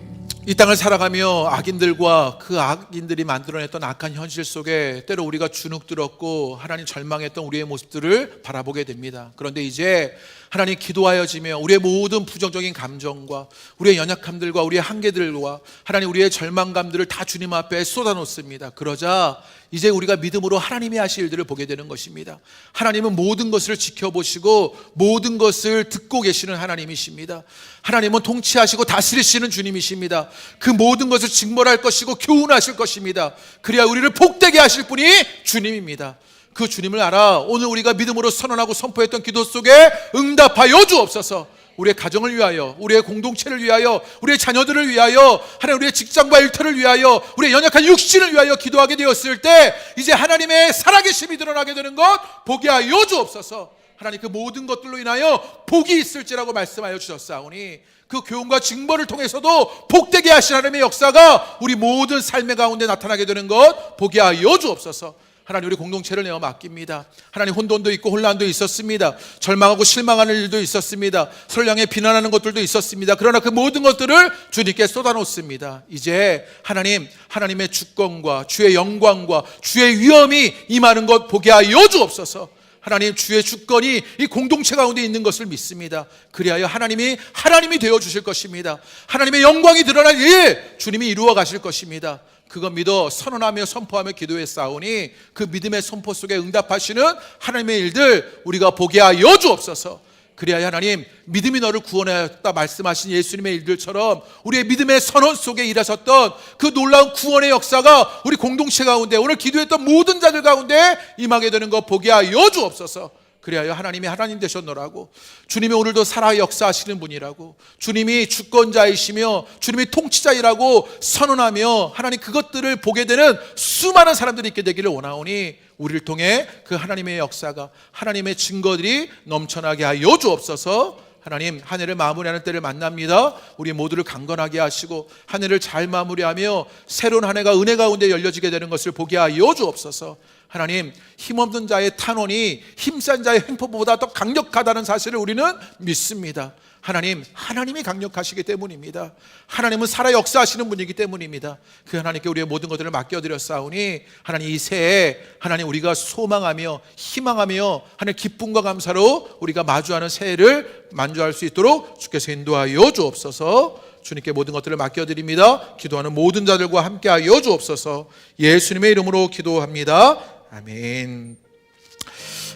이 땅을 살아가며 악인들과 그 악인들이 만들어냈던 악한 현실 속에 때로 우리가 주눅들었고 하나님 절망했던 우리의 모습들을 바라보게 됩니다. 그런데 이제 하나님 기도하여지며 우리의 모든 부정적인 감정과 우리의 연약함들과 우리의 한계들과 하나님 우리의 절망감들을 다 주님 앞에 쏟아놓습니다. 그러자 이제 우리가 믿음으로 하나님이 하실 일들을 보게 되는 것입니다. 하나님은 모든 것을 지켜보시고 모든 것을 듣고 계시는 하나님이십니다. 하나님은 통치하시고 다스리시는 주님이십니다. 그 모든 것을 징벌할 것이고 교훈하실 것입니다. 그래야 우리를 복되게 하실 분이 주님입니다. 그 주님을 알아 오늘 우리가 믿음으로 선언하고 선포했던 기도 속에 응답하여 주옵소서. 우리의 가정을 위하여, 우리의 공동체를 위하여, 우리의 자녀들을 위하여, 하나님 우리의 직장과 일터를 위하여, 우리의 연약한 육신을 위하여 기도하게 되었을 때 이제 하나님의 살아계심이 드러나게 되는 것 보게 하여 주옵소서. 하나님 그 모든 것들로 인하여 복이 있을지라고 말씀하여 주셨사오니 그 교훈과 징벌을 통해서도 복되게 하신 하나님의 역사가 우리 모든 삶의 가운데 나타나게 되는 것 보게 하여 주옵소서. 하나님 우리 공동체를 내어 맡깁니다. 하나님 혼돈도 있고 혼란도 있었습니다. 절망하고 실망하는 일도 있었습니다. 서로 향해 비난하는 것들도 있었습니다. 그러나 그 모든 것들을 주님께 쏟아놓습니다. 이제 하나님의 주권과 주의 영광과 주의 위엄이 임하는 것 보게 하여 주옵소서. 하나님 주의 주권이 이 공동체 가운데 있는 것을 믿습니다. 그리하여 하나님이 되어 주실 것입니다. 하나님의 영광이 드러날 일 주님이 이루어 가실 것입니다. 그거 믿어 선언하며 선포하며 기도했사오니 그 믿음의 선포 속에 응답하시는 하나님의 일들 우리가 보게 하여 주옵소서. 그래야 하나님 믿음이 너를 구원하였다 말씀하신 예수님의 일들처럼 우리의 믿음의 선언 속에 일하셨던 그 놀라운 구원의 역사가 우리 공동체 가운데 오늘 기도했던 모든 자들 가운데 임하게 되는 것 보게 하여 주옵소서. 그래야 하나님이 하나님 되셨노라고, 주님이 오늘도 살아 역사하시는 분이라고, 주님이 주권자이시며 주님이 통치자이라고 선언하며 하나님 그것들을 보게 되는 수많은 사람들이 있게 되기를 원하오니 우리를 통해 그 하나님의 역사가, 하나님의 증거들이 넘쳐나게 하여 주옵소서. 하나님 한 해를 마무리하는 때를 만납니다. 우리 모두를 강건하게 하시고 한 해를 잘 마무리하며 새로운 한 해가 은혜 가운데 열려지게 되는 것을 보게 하여 주옵소서. 하나님 힘없는 자의 탄원이 힘센 자의 횡포보다 더 강력하다는 사실을 우리는 믿습니다. 하나님이 강력하시기 때문입니다. 하나님은 살아 역사하시는 분이기 때문입니다. 그 하나님께 우리의 모든 것들을 맡겨드렸사오니 하나님 이 새해 하나님 우리가 소망하며 희망하며 하나님 기쁨과 감사로 우리가 마주하는 새해를 만주할 수 있도록 주께서 인도하여 주옵소서. 주님께 모든 것들을 맡겨드립니다. 기도하는 모든 자들과 함께하여 주옵소서. 예수님의 이름으로 기도합니다. 아멘.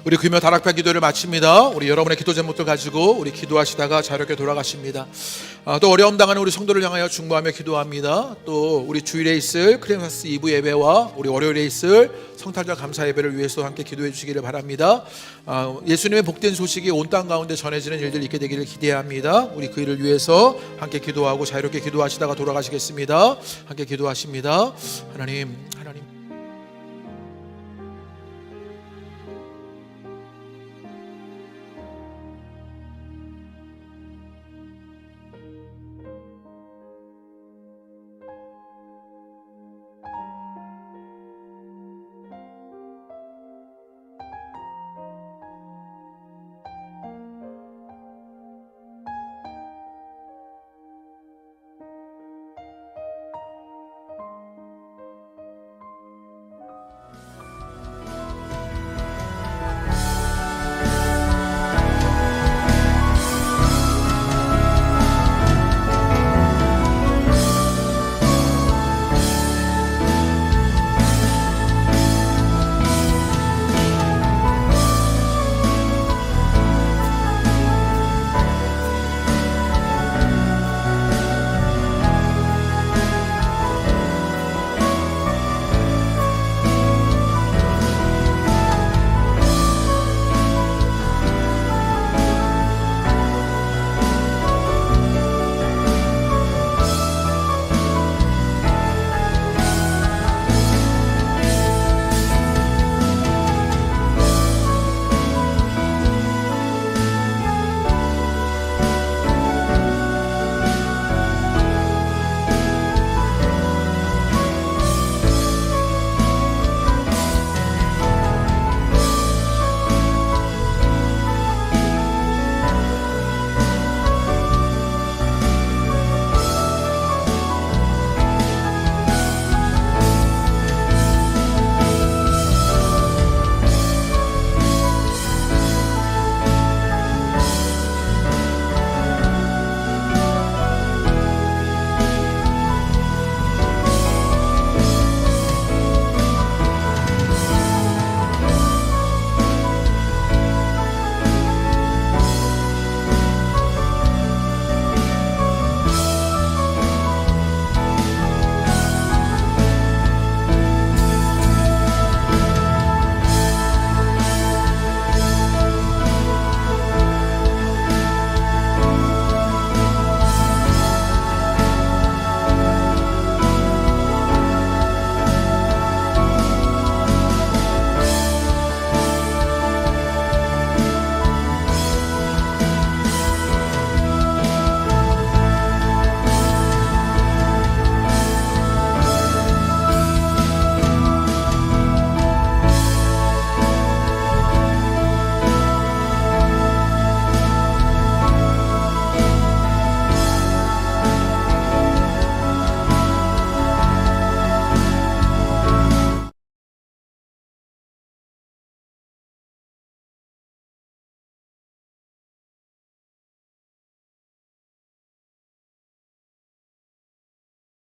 우리 금요 다락방 기도를 마칩니다. 우리 여러분의 기도 제목들 가지고 우리 기도하시다가 자유롭게 돌아가십니다. 또 어려움 당하는 우리 성도를 향하여 중보하며 기도합니다. 또 우리 주일에 있을 크리스마스 이브 예배와 우리 월요일에 있을 성탄절 감사 예배를 위해서 함께 기도해 주시기를 바랍니다. 예수님의 복된 소식이 온 땅 가운데 전해지는 일들이 있게 되기를 기대합니다. 우리 그 일을 위해서 함께 기도하고 자유롭게 기도하시다가 돌아가시겠습니다. 함께 기도하십니다. 하나님